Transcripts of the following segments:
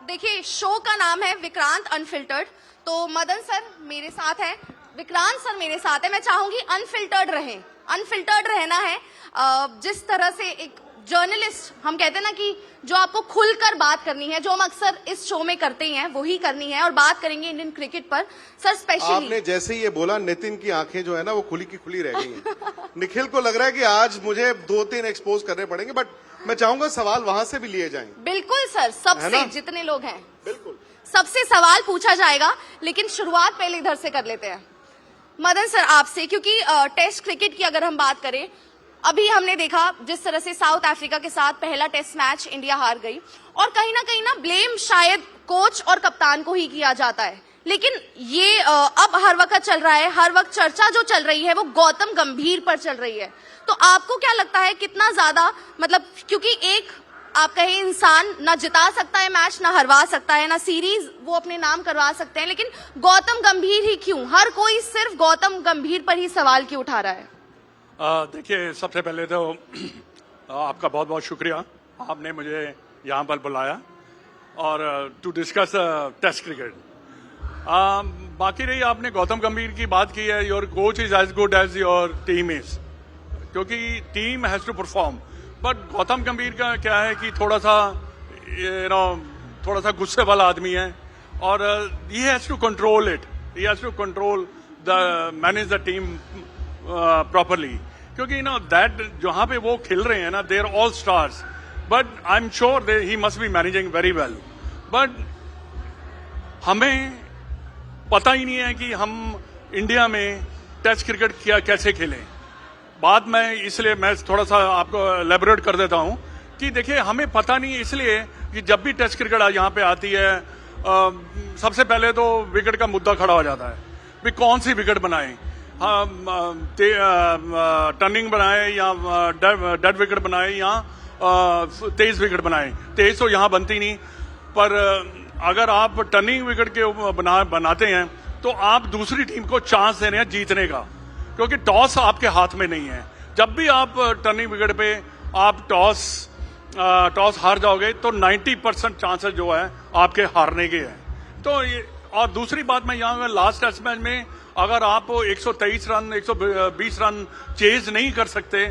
देखिए, शो का नाम है विक्रांत अनफिल्टर्ड, तो मदन सर मेरे साथ हैं, विक्रांत सर मेरे साथ है। मैं चाहूंगी अनफिल्टर्ड रहें, अनफिल्टर्ड रहना है। जिस तरह से एक जर्नलिस्ट, हम कहते हैं ना कि जो आपको खुलकर बात करनी है, जो हम अक्सर इस शो में करते ही हैं, वही करनी है। और बात करेंगे इंडियन क्रिकेट पर। सर स्पेशली आपने जैसे ही ये बोला, नितिन की आंखें जो है ना वो खुली की खुली रह गई हैं। निखिल को लग रहा है कि आज मुझे 2-3 एक्सपोज करने पड़ेंगे, बट मैं चाहूंगा सवाल वहां से भी लिए जाएं। बिल्कुल सर, सबसे जितने लोग हैं बिल्कुल सबसे सवाल पूछा जाएगा, लेकिन शुरुआत पहले इधर से कर लेते हैं मदन सर आपसे, क्योंकि टेस्ट क्रिकेट की अगर हम बात करें, अभी हमने देखा जिस तरह से साउथ अफ्रीका के साथ पहला टेस्ट मैच इंडिया हार गई, और कहीं ना ब्लेम शायद कोच और कप्तान को ही किया जाता है। लेकिन ये अब हर वक्त चल रहा है, हर वक्त चर्चा जो चल रही है वो गौतम गंभीर पर चल रही है। तो आपको क्या लगता है कितना ज्यादा, मतलब क्योंकि एक आप कहें इंसान ना जिता सकता है मैच, ना हरवा सकता है, ना सीरीज वो अपने नाम करवा सकते हैं, लेकिन गौतम गंभीर ही क्यों? हर कोई सिर्फ गौतम गंभीर पर ही सवाल क्यों उठा रहा है? देखिए, सबसे पहले तो आपका बहुत बहुत शुक्रिया, आपने मुझे यहाँ पर बुलाया और टू डिस्कस टेस्ट क्रिकेट। बाकी रही, आपने गौतम गंभीर की बात की है, your coach is as good as your team is, क्योंकि team has to perform. But Gautam Gambhir का क्या है कि थोड़ा सा गुस्से वाला आदमी है, और he has to control it, he has to control manage the team properly, क्योंकि दैट जहां पे वो खेल रहे हैं ना, they are all stars, but I am sure he must be managing very well. But हमें पता ही नहीं है कि हम इंडिया में टेस्ट क्रिकेट कैसे खेलें। बात मैं इसलिए मैं थोड़ा सा आपको एलैबोरेट कर देता हूं कि देखिए, हमें पता नहीं, इसलिए कि जब भी टेस्ट क्रिकेट यहाँ पे आती है, सबसे पहले तो विकेट का मुद्दा खड़ा हो जाता है भी कौन सी विकेट बनाएं, टर्निंग बनाए या डेड विकेट बनाए या तेज विकेट बनाए। तेज तो यहाँ बनती नहीं, पर अगर आप टर्निंग विकेट के बनाते हैं तो आप दूसरी टीम को चांस दे रहे हैं जीतने का, क्योंकि टॉस आपके हाथ में नहीं है। जब भी आप टर्निंग विकेट पे आप टॉस हार जाओगे तो 90% चांसेस जो है आपके हारने के हैं। तो ये, और दूसरी बात मैं यहाँ लास्ट टेस्ट मैच में अगर आप 123 रन 120 रन चेज नहीं कर सकते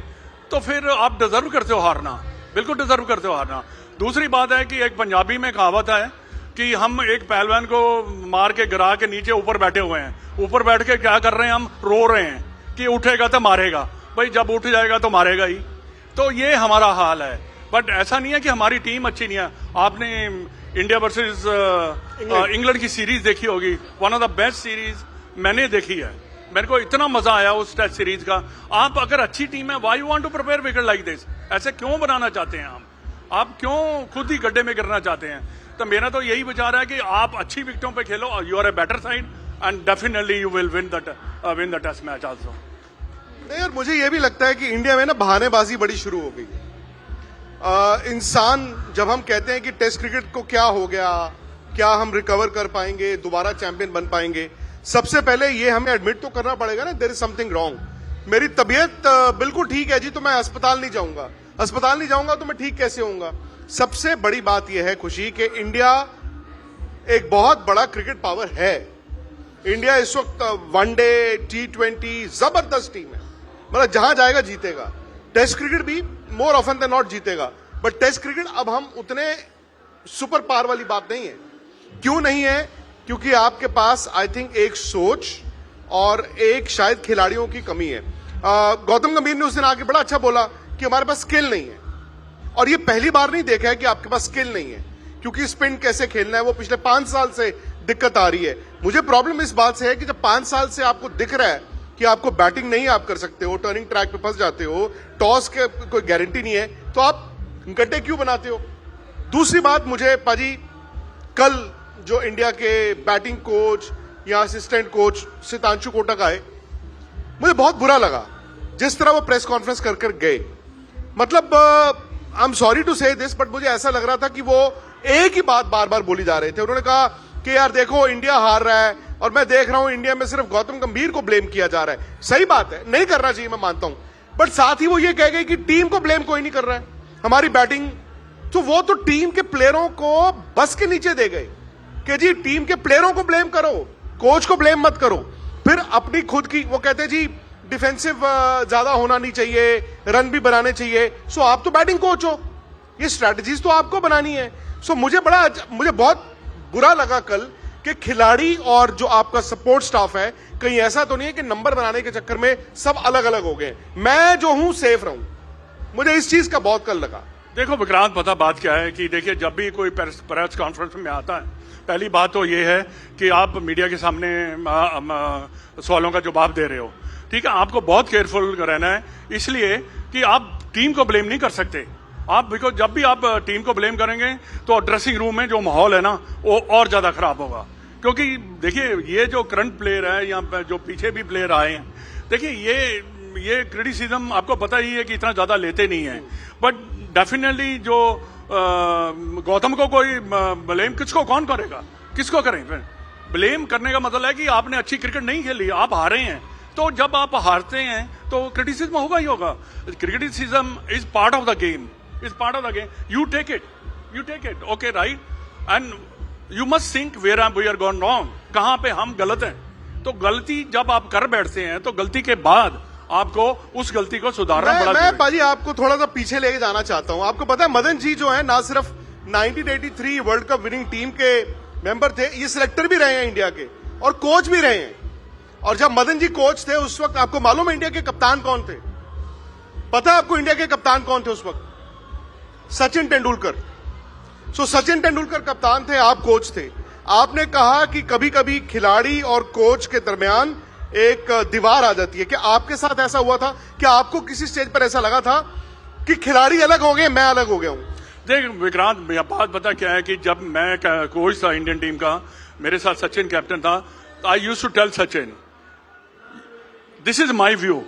तो फिर आप डिजर्व करते हो हारना, बिल्कुल डिजर्व करते हो हारना। दूसरी बात है कि एक पंजाबी में कहावत है कि हम एक पहलवान को मार के गिरा के नीचे ऊपर बैठे हुए हैं, ऊपर बैठ के क्या कर रहे हैं, हम रो रहे हैं कि उठेगा तो मारेगा। भाई जब उठ जाएगा तो मारेगा ही। तो ये हमारा हाल है। बट ऐसा नहीं है कि हमारी टीम अच्छी नहीं है। आपने इंडिया वर्सेस इंग्लैंड की सीरीज देखी होगी, one of the best series मैंने देखी है। मेरे को इतना मजा आया उस टेस्ट सीरीज का। आप अगर अच्छी टीम है, why you want to prepare wicket like this? ऐसे क्यों बनाना चाहते हैं आप क्यों खुद ही गड्ढे में गिरना चाहते हैं? तो मेरा तो यही विचार है कि आप अच्छी विकेटों पे खेलो, you are a better side and definitely you will win the test match also. नहीं, और मुझे ये भी लगता है कि इंडिया में ना बहानेबाजी बड़ी शुरू हो गई। इंसान, जब हम कहते हैं कि टेस्ट क्रिकेट को क्या हो गया, क्या हम रिकवर कर पाएंगे, दोबारा चैंपियन बन पाएंगे, सबसे पहले ये हमें एडमिट तो करना पड़ेगा ना, देयर इज समथिंग रॉन्ग। मेरी तबीयत बिल्कुल ठीक है जी, तो मैं अस्पताल नहीं जाऊंगा। अस्पताल नहीं जाऊंगा तो मैं ठीक कैसे होऊंगा? सबसे बड़ी बात यह है खुशी कि इंडिया एक बहुत बड़ा क्रिकेट पावर है। इंडिया इस वक्त वनडे T20 जबरदस्त टीम है, मतलब जहां जाएगा जीतेगा। टेस्ट क्रिकेट भी मोर ऑफन देन नॉट जीतेगा, बट टेस्ट क्रिकेट अब हम उतने सुपर पावर वाली बात नहीं है। क्यों नहीं है? क्योंकि आपके पास आई थिंक एक सोच और एक शायद खिलाड़ियों की कमी है। गौतम गंभीर ने उस दिन आके बड़ा अच्छा बोला कि हमारे पास स्किल नहीं है, और ये पहली बार नहीं देखा है कि आपके पास स्किल नहीं है, क्योंकि स्पिन कैसे खेलना है वो पिछले 5 साल से दिक्कत आ रही है। मुझे प्रॉब्लम इस बात से है कि जब 5 साल से आपको दिख रहा है कि आपको बैटिंग नहीं आप कर सकते हो, टर्निंग ट्रैक पे फंस जाते हो, टॉस के कोई गारंटी नहीं है, तो आप गड्ढे क्यों बनाते हो? दूसरी बात, मुझे पाजी कल जो इंडिया के बैटिंग कोच या असिस्टेंट कोच सितांशु कोटक आए, मुझे बहुत बुरा लगा जिस तरह वो प्रेस कॉन्फ्रेंस कर गए। मतलब आई एम सॉरी टू से दिस, बट मुझे ऐसा लग रहा था कि वो एक ही बात बार बार बोली जा रहे थे। उन्होंने कहा कि यार देखो इंडिया हार रहा है और मैं देख रहा हूं इंडिया में सिर्फ गौतम गंभीर को ब्लेम किया जा रहा है। सही बात है, नहीं करना चाहिए, मैं मानता हूं, बट साथ ही वो ये कह गए कि टीम को ब्लेम कोई नहीं कर रहा है। हमारी बैटिंग तो वो तो टीम के प्लेयरों को बस के नीचे दे गए कि जी टीम के प्लेयरों को ब्लेम करो, कोच को ब्लेम मत करो। फिर अपनी खुद की वो कहते जी डिफेंसिव ज्यादा होना नहीं चाहिए, रन भी बनाने चाहिए। सो आप तो बैटिंग कोच हो, ये स्ट्रैटेजीज तो आपको बनानी है। सो मुझे बहुत बुरा लगा कल कि खिलाड़ी और जो आपका सपोर्ट स्टाफ है, कहीं ऐसा तो नहीं है कि नंबर बनाने के चक्कर में सब अलग अलग हो गए। मैं जो हूं सेफ रहूं, मुझे इस चीज का बहुत कल लगा। देखो विक्रांत, पता बात क्या है कि देखिए जब भी कोई प्रेस कॉन्फ्रेंस में आता है, पहली बात तो ये है कि आप मीडिया के सामने सवालों का जवाब दे रहे हो, ठीक है। आपको बहुत केयरफुल रहना है, इसलिए कि आप टीम को ब्लेम नहीं कर सकते आप, बिकॉज जब भी आप टीम को ब्लेम करेंगे तो ड्रेसिंग रूम में जो माहौल है ना वो और ज्यादा खराब होगा। क्योंकि देखिए ये जो करंट प्लेयर है या जो पीछे भी प्लेयर आए हैं, देखिए ये क्रिटिसिज्म आपको पता ही है कि इतना ज्यादा लेते नहीं है, बट डेफिनेटली जो गौतम को कोई ब्लेम कौन करेगा, किसको करें? फिर ब्लेम करने का मतलब है कि आपने अच्छी क्रिकेट नहीं खेली, आप हारे हैं। तो जब आप हारते हैं तो क्रिटिसिज्म होगा ही होगा। Criticism is part of the game, you take it okay right, and you must think where we are gone wrong, कहां पे हम गलत हैं। तो गलती जब आप कर बैठते हैं तो गलती के बाद आपको उस गलती को सुधारना बड़ा मैं बाजी आपको थोड़ा सा पीछे लेके जाना चाहता हूं। आपको पता है मदन जी जो है ना सिर्फ 1983 वर्ल्ड कप विनिंग टीम के मेंबर थे, ये सिलेक्टर भी रहे हैं इंडिया के और कोच भी रहे हैं। और जब मदन जी कोच थे उस वक्त आपको मालूम है इंडिया के कप्तान कौन थे? पता है आपको इंडिया के कप्तान कौन थे उस वक्त? सचिन तेंदुलकर। सो सचिन तेंदुलकर कप्तान थे, आप कोच थे। आपने कहा कि कभी कभी खिलाड़ी और कोच के दरमियान एक दीवार आ जाती है। क्या आपके साथ ऐसा हुआ था? क्या आपको किसी स्टेज पर ऐसा लगा था कि खिलाड़ी अलग हो गए, मैं अलग हो गया हूं? देख विक्रांत, बात पता क्या है कि जब मैं कोच था इंडियन टीम का, मेरे साथ सचिन कैप्टन था, I used to tell Sachin this is my view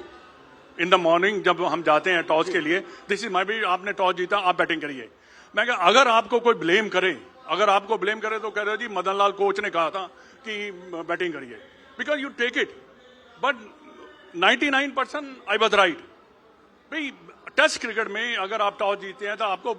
in the morning जब हम जाते हैं टॉस के लिए, दिस इज माई व्यू, आपने टॉस जीता, आप बैटिंग करिए। मैं कहा अगर आपको कोई ब्लेम करे तो कह रहे जी मदन लाल कोच ने कहा था कि बैटिंग करिए, because you take it, but 99% I was right. भाई टेस्ट क्रिकेट में अगर आप टॉस जीते हैं तो आपको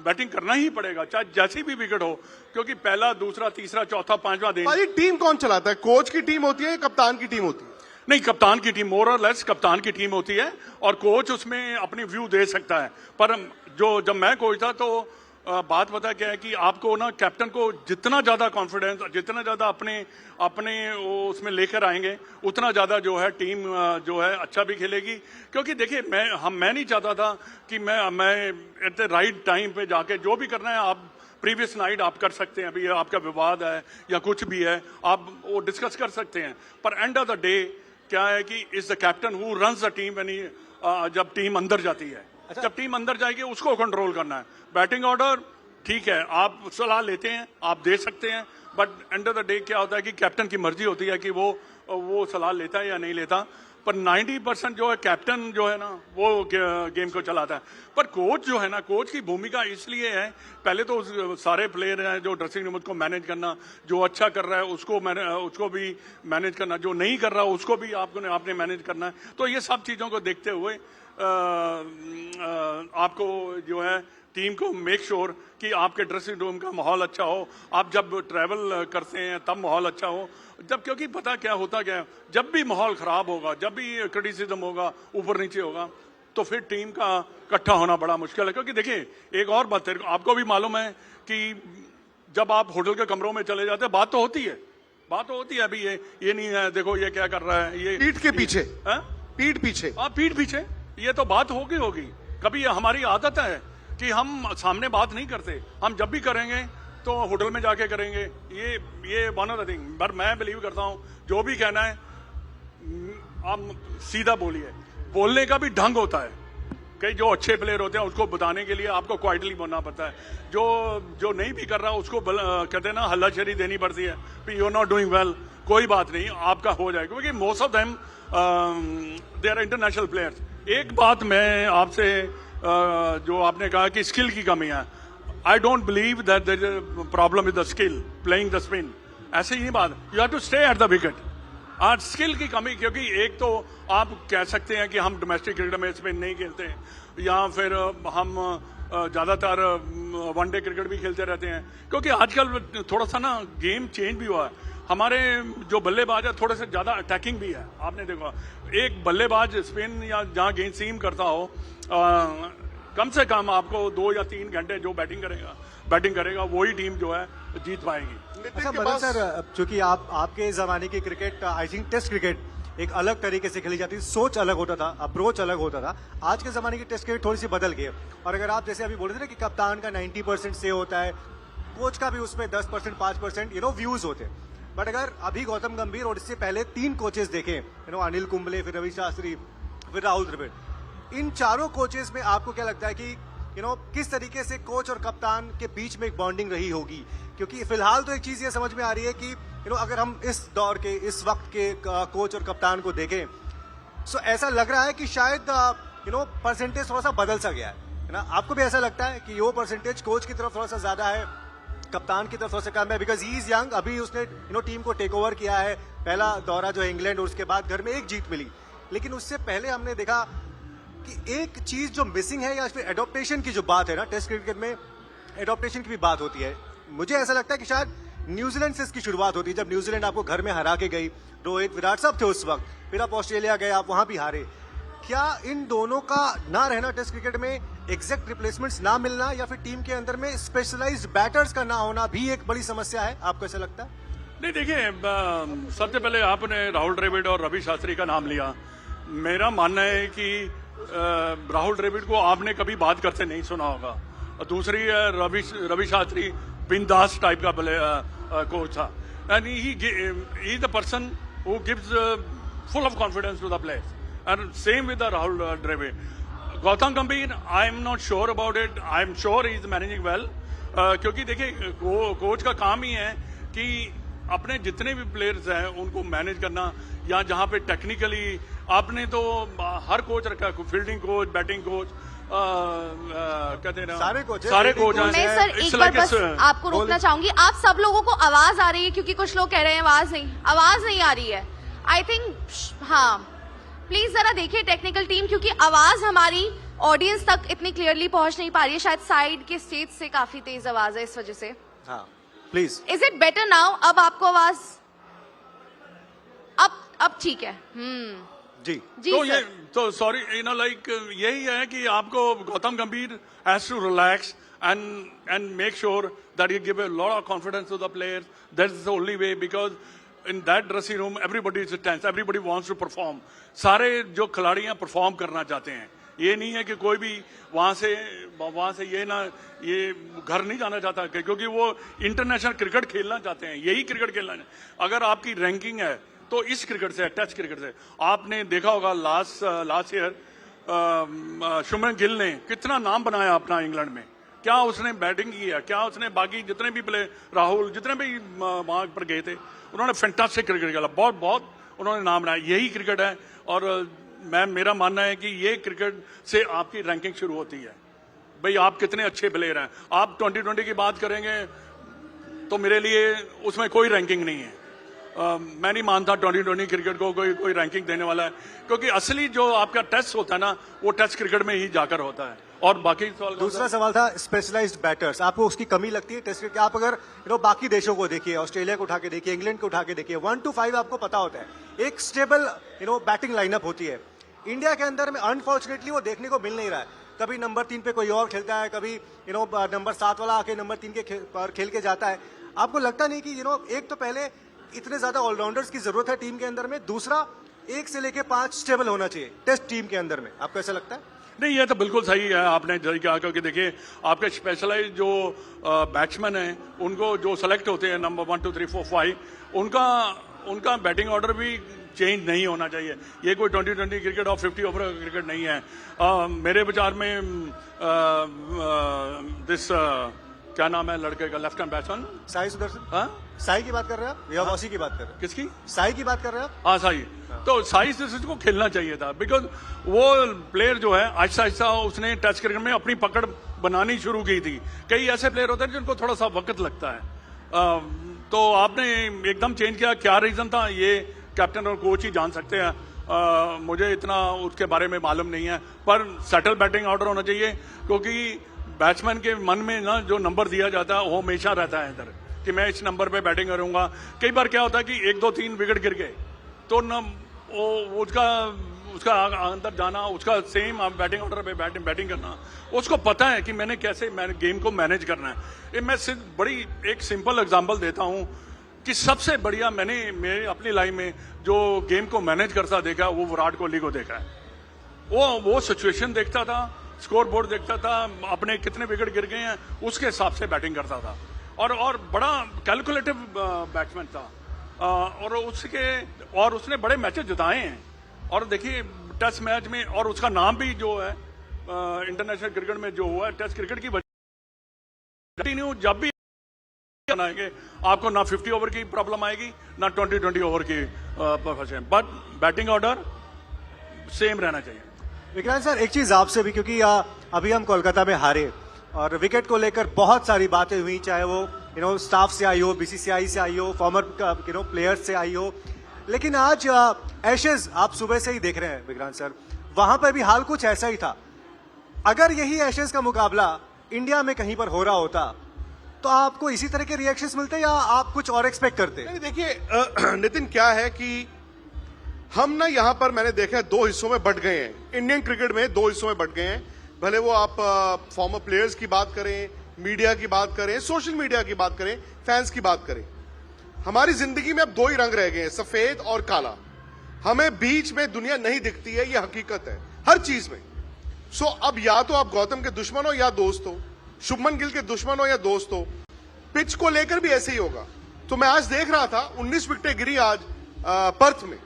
बैटिंग करना ही पड़ेगा, चाहे जैसी भी विकेट हो, क्योंकि पहला, दूसरा, तीसरा, चौथा, पांचवा दिन। टीम कौन चलाता है? कोच की टीम होती है, कप्तान की टीम होती है? नहीं, कप्तान की टीम, मोर और लेस कप्तान की टीम होती है और कोच उसमें अपनी व्यू दे सकता है। पर जब मैं कोच था तो बात पता क्या है कि आपको ना कैप्टन को जितना ज्यादा कॉन्फिडेंस, जितना ज्यादा अपने उसमें लेकर आएंगे, उतना ज्यादा जो है टीम जो है अच्छा भी खेलेगी। क्योंकि देखिए मैं नहीं चाहता था कि मैं एट द राइट टाइम पे जाके जो भी करना है आप प्रीवियस नाइट आप कर सकते हैं, अभी आपका विवाद है या कुछ भी है आप वो डिस्कस कर सकते हैं, पर एंड ऑफ द डे क्या है कि is the captain who runs the team when जब टीम अंदर जाती है। अच्छा। जब टीम अंदर जाएगी उसको कंट्रोल करना है। बैटिंग ऑर्डर ठीक है, आप सलाह लेते हैं, आप दे सकते हैं, but and of the day क्या होता है कि कैप्टन की मर्जी होती है कि वो सलाह लेता है या नहीं लेता। पर 90% जो है कैप्टन जो है ना वो गेम को चलाता है। पर कोच जो है ना, कोच की भूमिका इसलिए है, पहले तो सारे प्लेयर हैं जो ड्रेसिंग रूम को मैनेज करना, जो अच्छा कर रहा है उसको भी मैनेज करना, जो नहीं कर रहा उसको भी आपने मैनेज करना है। तो ये सब चीज़ों को देखते हुए आपको जो है टीम को मेक श्योर कि आपके ड्रेसिंग रूम का माहौल अच्छा हो, आप जब ट्रैवल करते हैं तब माहौल अच्छा हो। जब क्योंकि पता क्या होता क्या, जब भी माहौल खराब होगा, जब भी क्रिटिसिज्म होगा, ऊपर नीचे होगा, तो फिर टीम का इकट्ठा होना बड़ा मुश्किल है। क्योंकि देखिए एक और बात है, आपको भी मालूम है कि जब आप होटल के कमरों में चले जाते हैं बात तो होती है अभी ये नहीं है, देखो ये क्या कर रहा है, ये पीठ के पीछे, पीठ पीछे ये तो बात होगी। कभी हमारी आदत है कि हम सामने बात नहीं करते, हम जब भी करेंगे तो होटल में जाके करेंगे। ये वन ऑफ द थिंग। पर मैं बिलीव करता हूं जो भी कहना है आप सीधा बोलिए, बोलने का भी ढंग होता है। कई जो अच्छे प्लेयर होते हैं उसको बताने के लिए आपको क्वाइटली बोलना पड़ता है, जो नहीं भी कर रहा उसको कहते हैं ना हल्लाशेरी देनी पड़ती है, you are not doing well, कोई बात नहीं आपका हो जाएगा, क्योंकि most of them they are international players. एक बात मैं आपसे जो आपने कहा कि स्किल की कमी है, I don't believe that there is problem with the skill playing the spin, ऐसे ही बात, you have to stay at the wicket. आज स्किल की कमी, क्योंकि एक तो आप कह सकते हैं कि हम डोमेस्टिक क्रिकेट में स्पिन नहीं खेलते, या फिर हम ज्यादातर वनडे क्रिकेट भी खेलते रहते हैं, क्योंकि आजकल थोड़ा सा ना गेम चेंज भी हुआ है। हमारे जो बल्लेबाज है थोड़े से ज्यादा अटैकिंग भी है। आपने देखा एक बल्लेबाज स्पिन या जहां गेंद सीम करता हो, कम से कम आपको 2 या 3 घंटे जो बैटिंग करेगा वही टीम जो है जीत पाएगी। अच्छा मदन सर, चूंकि आपके जमाने की cricket, I think test cricket एक अलग तरीके से खेली जाती थी, सोच अलग होता था, अप्रोच अलग होता था। आज के जमाने की टेस्ट क्रिकेट थोड़ी सी बदल गई है। और अगर आप जैसे अभी बोल रहे थे ना कि कप्तान का 90% से होता है, कोच का भी उसमें 10% 5% व्यूज होते हैं। बट अगर अभी गौतम गंभीर और इससे पहले 3 कोचेस देखें, अनिल कुंबले, फिर रवि शास्त्री, फिर राहुल द्रविड़, इन चारों कोचेस में आपको क्या लगता है कि किस तरीके से कोच और कप्तान के बीच में एक बॉन्डिंग रही होगी? क्योंकि फिलहाल तो एक चीज ये समझ में आ रही है कि अगर हम इस दौर के, इस वक्त के कोच और कप्तान को देखें, सो ऐसा लग रहा है कि शायद परसेंटेज थोड़ा सा बदल सा गया है ना? आपको भी ऐसा लगता है कि वो परसेंटेज कोच की तरफ थोड़ा सा ज्यादा है, कप्तान की तरफ थोड़ा सा कम है? बिकॉज ही इज यंग, अभी उसने टीम को टेक ओवर किया है, पहला दौरा जो है इंग्लैंड, और उसके बाद घर में एक जीत मिली। लेकिन उससे पहले हमने देखा कि एक चीज जो मिसिंग है, या फिर एडॉप्टेशन की जो बात है ना, टेस्ट क्रिकेट में एडॉप्टेशन की भी बात होती है। मुझे ऐसा लगता है कि शायद न्यूजीलैंड से इसकी शुरुआत होती है, जब न्यूजीलैंड आपको घर में हरा के गई, रोहित विराट सब थे उस वक्त, फिर आप ऑस्ट्रेलिया गए, आप वहां भी हारे। क्या इन दोनों का ना रहना टेस्ट क्रिकेट में, एग्जैक्ट रिप्लेसमेंट्स ना मिलना, या फिर टीम के अंदर में स्पेशलाइज्ड बैटर्स का ना होना भी एक बड़ी समस्या है? आपको ऐसा लगता है? नहीं, देखिए, सबसे पहले आपने राहुल द्रविड़ और रवि शास्त्री का नाम लिया। मेरा मानना है कि राहुल द्रविड़ को आपने कभी बात करते नहीं सुना होगा। और दूसरी रवि शास्त्री बिंदास टाइप का कोच था, and he the person who gives full of confidence to the players, and same with Rahul Dravid. Gautam Gambhir, I am not sure about it, I am sure he is managing well, क्योंकि देखिए कोच का काम ही है कि अपने जितने भी प्लेयर्स हैं उनको मैनेज करना, या जहां पे टेक्निकली आपने तो हर कोच रखा है, फील्डिंग कोच, बैटिंग कोच, कहते हैं ना, सारे कोच हैं। मैं सर एक बार बस आपको रोकना चाहूंगी, आप सब लोगों को आवाज आ रही है, क्योंकि कुछ लोग कह रहे हैं आवाज नहीं आ रही है। आई थिंक, हाँ, प्लीज जरा देखिए टेक्निकल टीम, क्योंकि आवाज हमारी ऑडियंस तक इतनी क्लियरली पहुंच नहीं पा रही है। शायद साइड के स्टेज से काफी तेज आवाज है, इस वजह से। हाँ, please. Is it better now? अब आपको आवाज अब ठीक है? जी तो ये तो सॉरी, लाइक यही है कि आपको Gautam Gambhir has to relax and make sure that you give a lot of confidence to the players. That is the only way, because in that dressing room everybody is tense, everybody wants to perform. सारे जो खिलाड़ी हैं perform करना चाहते हैं। ये नहीं है कि कोई भी वहां से ये घर नहीं जाना चाहता, क्योंकि वो इंटरनेशनल क्रिकेट खेलना चाहते हैं, यही क्रिकेट खेलना है। अगर आपकी रैंकिंग है तो इस क्रिकेट से, टेस्ट क्रिकेट से, आपने देखा होगा लास्ट ईयर शुभमन गिल ने कितना नाम बनाया अपना इंग्लैंड में। क्या उसने बैटिंग की है, क्या उसने बाकी जितने भी प्लेयर, राहुल, जितने भी वहां पर गए थे, उन्होंने फैंटास्टिक क्रिकेट खेला, बहुत उन्होंने नाम बनाया। यही क्रिकेट है, और मेरा मानना है कि ये क्रिकेट से आपकी रैंकिंग शुरू होती है। भाई आप कितने अच्छे प्लेयर हैं। आप 2020 की बात करेंगे तो मेरे लिए उसमें कोई रैंकिंग नहीं है। मैं नहीं मानता 2020 क्रिकेट को कोई रैंकिंग देने वाला है, क्योंकि असली जो आपका टेस्ट होता है ना, वो टेस्ट क्रिकेट में ही जाकर होता है। और बाकी सवाल, दूसरा सवाल था स्पेशलाइज्ड बैटर्स, आपको उसकी कमी लगती है टेस्ट क्रिकेट? आप अगर बाकी देशों को देखिए, ऑस्ट्रेलिया को उठा के देखिए, इंग्लैंड को उठा के देखिए, 1 to 5 आपको पता होता है, एक स्टेबल बैटिंग लाइनअप होती है। इंडिया के अंदर में अनफॉर्चुनेटली वो देखने को मिल नहीं रहा है। कभी नंबर 3 पे कोई और खेलता है, कभी नंबर 7 वाला आके नंबर 3 के पर खेल के जाता है। आपको लगता नहीं कि एक तो पहले इतने ज्यादा ऑलराउंडर्स की जरूरत है टीम के अंदर में, दूसरा 1 से लेके 5 स्टेबल होना चाहिए टेस्ट टीम के अंदर में? आपको ऐसा लगता है? नहीं, ये तो बिल्कुल सही है, आपने सही कहा, क्योंकि देखिए आपके स्पेशलाइज जो बैट्समैन हैं, उनको जो सेलेक्ट होते हैं नंबर 1 2 3 4 5, उनका बैटिंग ऑर्डर भी चेंज नहीं होना चाहिए। ये कोई 2020 क्रिकेट और 50 ओवर क्रिकेट नहीं है। मेरे विचार में क्या नाम है लड़के का, left hand batsman, Sai Sudarshan. हाँ, साई की बात कर रहे हैं आप या वॉसी की बात कर रहे हैं? किसकी? साई की बात कर रहे हैं आप? हाँ, साई। तो साई से को खेलना चाहिए था, बिकॉज वो प्लेयर जो है आहिस्ता आहिस्ता उसने टेस्ट क्रिकेट में अपनी पकड़ बनानी शुरू की थी। कई ऐसे प्लेयर होते हैं जिनको थोड़ा सा वक्त लगता है, तो आपने एकदम चेंज किया। क्या रीजन था, ये कैप्टन और कोच ही जान सकते हैं। मुझे इतना उसके बारे में मालूम नहीं है, पर सेटल बैटिंग ऑर्डर होना चाहिए, क्योंकि बैट्समैन के मन में ना जो नंबर दिया जाता है वो हमेशा रहता है इधर कि मैं इस नंबर पे बैटिंग करूंगा। कई बार क्या होता है कि 1 2 3 विकेट गिर गए तो न वो उसका अंदर जाना, उसका सेम बैटिंग ऑर्डर पे बैटिंग करना, उसको पता है कि मैंने कैसे गेम को मैनेज करना है। ये मैं सिर्फ बड़ी एक सिंपल एग्जांपल देता हूं कि सबसे बढ़िया मैंने मेरे अपनी लाइफ में जो गेम को मैनेज करता देखा वो विराट कोहली को देखा है। वो सिचुएशन देखता था, स्कोर बोर्ड देखता था, अपने कितने विकेट गिर गए हैं उसके हिसाब से बैटिंग करता था और बड़ा कैलकुलेटिव बैट्समैन था और उसने बड़े मैचेस जिताए हैं। और देखिए टेस्ट मैच में और उसका नाम भी जो है इंटरनेशनल क्रिकेट में जो हुआ है टेस्ट क्रिकेट की वजह कंटिन्यू जब भी आएंगे आपको ना 50 ओवर की प्रॉब्लम आएगी ना 20 ओवर की बट बैटिंग ऑर्डर सेम रहना चाहिए। विक्रांत सर, एक चीज आपसे भी, क्योंकि अभी हम कोलकाता में हारे और विकेट को लेकर बहुत सारी बातें हुई, चाहे वो स्टाफ से आई हो, बीसीसीआई से आई हो, फॉर्मर प्लेयर्स से आई हो, लेकिन आज एशेज आप सुबह से ही देख रहे हैं विक्रांत सर, वहां पर भी हाल कुछ ऐसा ही था। अगर यही एशेज का मुकाबला इंडिया में कहीं पर हो रहा होता तो आपको इसी तरह के रिएक्शंस मिलते या आप कुछ और एक्सपेक्ट करते? नहीं, देखिए नितिन, क्या है कि हम ना यहाँ पर मैंने देखा है 2 हिस्सों में बंट गए हैं। इंडियन क्रिकेट में 2 हिस्सों में बंट गए हैं। भले वो आप फॉर्मर प्लेयर्स की बात करें, मीडिया की बात करें, सोशल मीडिया की बात करें, फैंस की बात करें। हमारी जिंदगी में अब 2 ही रंग रह गए हैं, सफेद और काला। हमें बीच में दुनिया नहीं दिखती है, ये हकीकत है हर चीज में। सो अब या तो आप गौतम के दुश्मन हो या दोस्त हो, शुभमन गिल के दुश्मन हो या दोस्त हो, पिच को लेकर भी ऐसे ही होगा। तो मैं आज देख रहा था 19 विकेटें गिरी आज पर्थ में।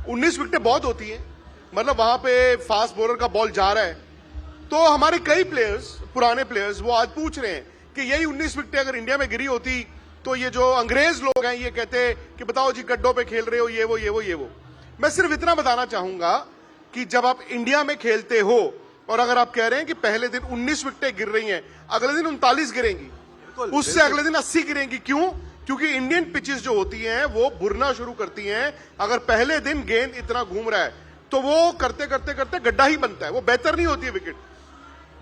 19 विकेटें बहुत होती हैं, मतलब वहां पे फास्ट बॉलर का बॉल जा रहा है तो हमारे कई प्लेयर्स, पुराने प्लेयर्स, वो आज पूछ रहे हैं कि यही 19 विकेटें अगर इंडिया में गिरी होती तो ये जो अंग्रेज लोग हैं ये कहते कि बताओ जी गड्ढों पे खेल रहे हो, ये वो। मैं सिर्फ इतना बताना चाहूंगा कि जब आप इंडिया में खेलते हो और अगर आप कह रहे हैं कि पहले दिन 19 विकेटें गिर रही हैं, अगले दिन 39 गिरेंगी, उससे अगले दिन 80 गिरेंगी। क्यों? क्योंकि इंडियन पिचेस जो होती हैं वो भुरना शुरू करती हैं। अगर पहले दिन गेंद इतना घूम रहा है तो वो करते करते करते गड्ढा ही बनता है, वो बेहतर नहीं होती है विकेट।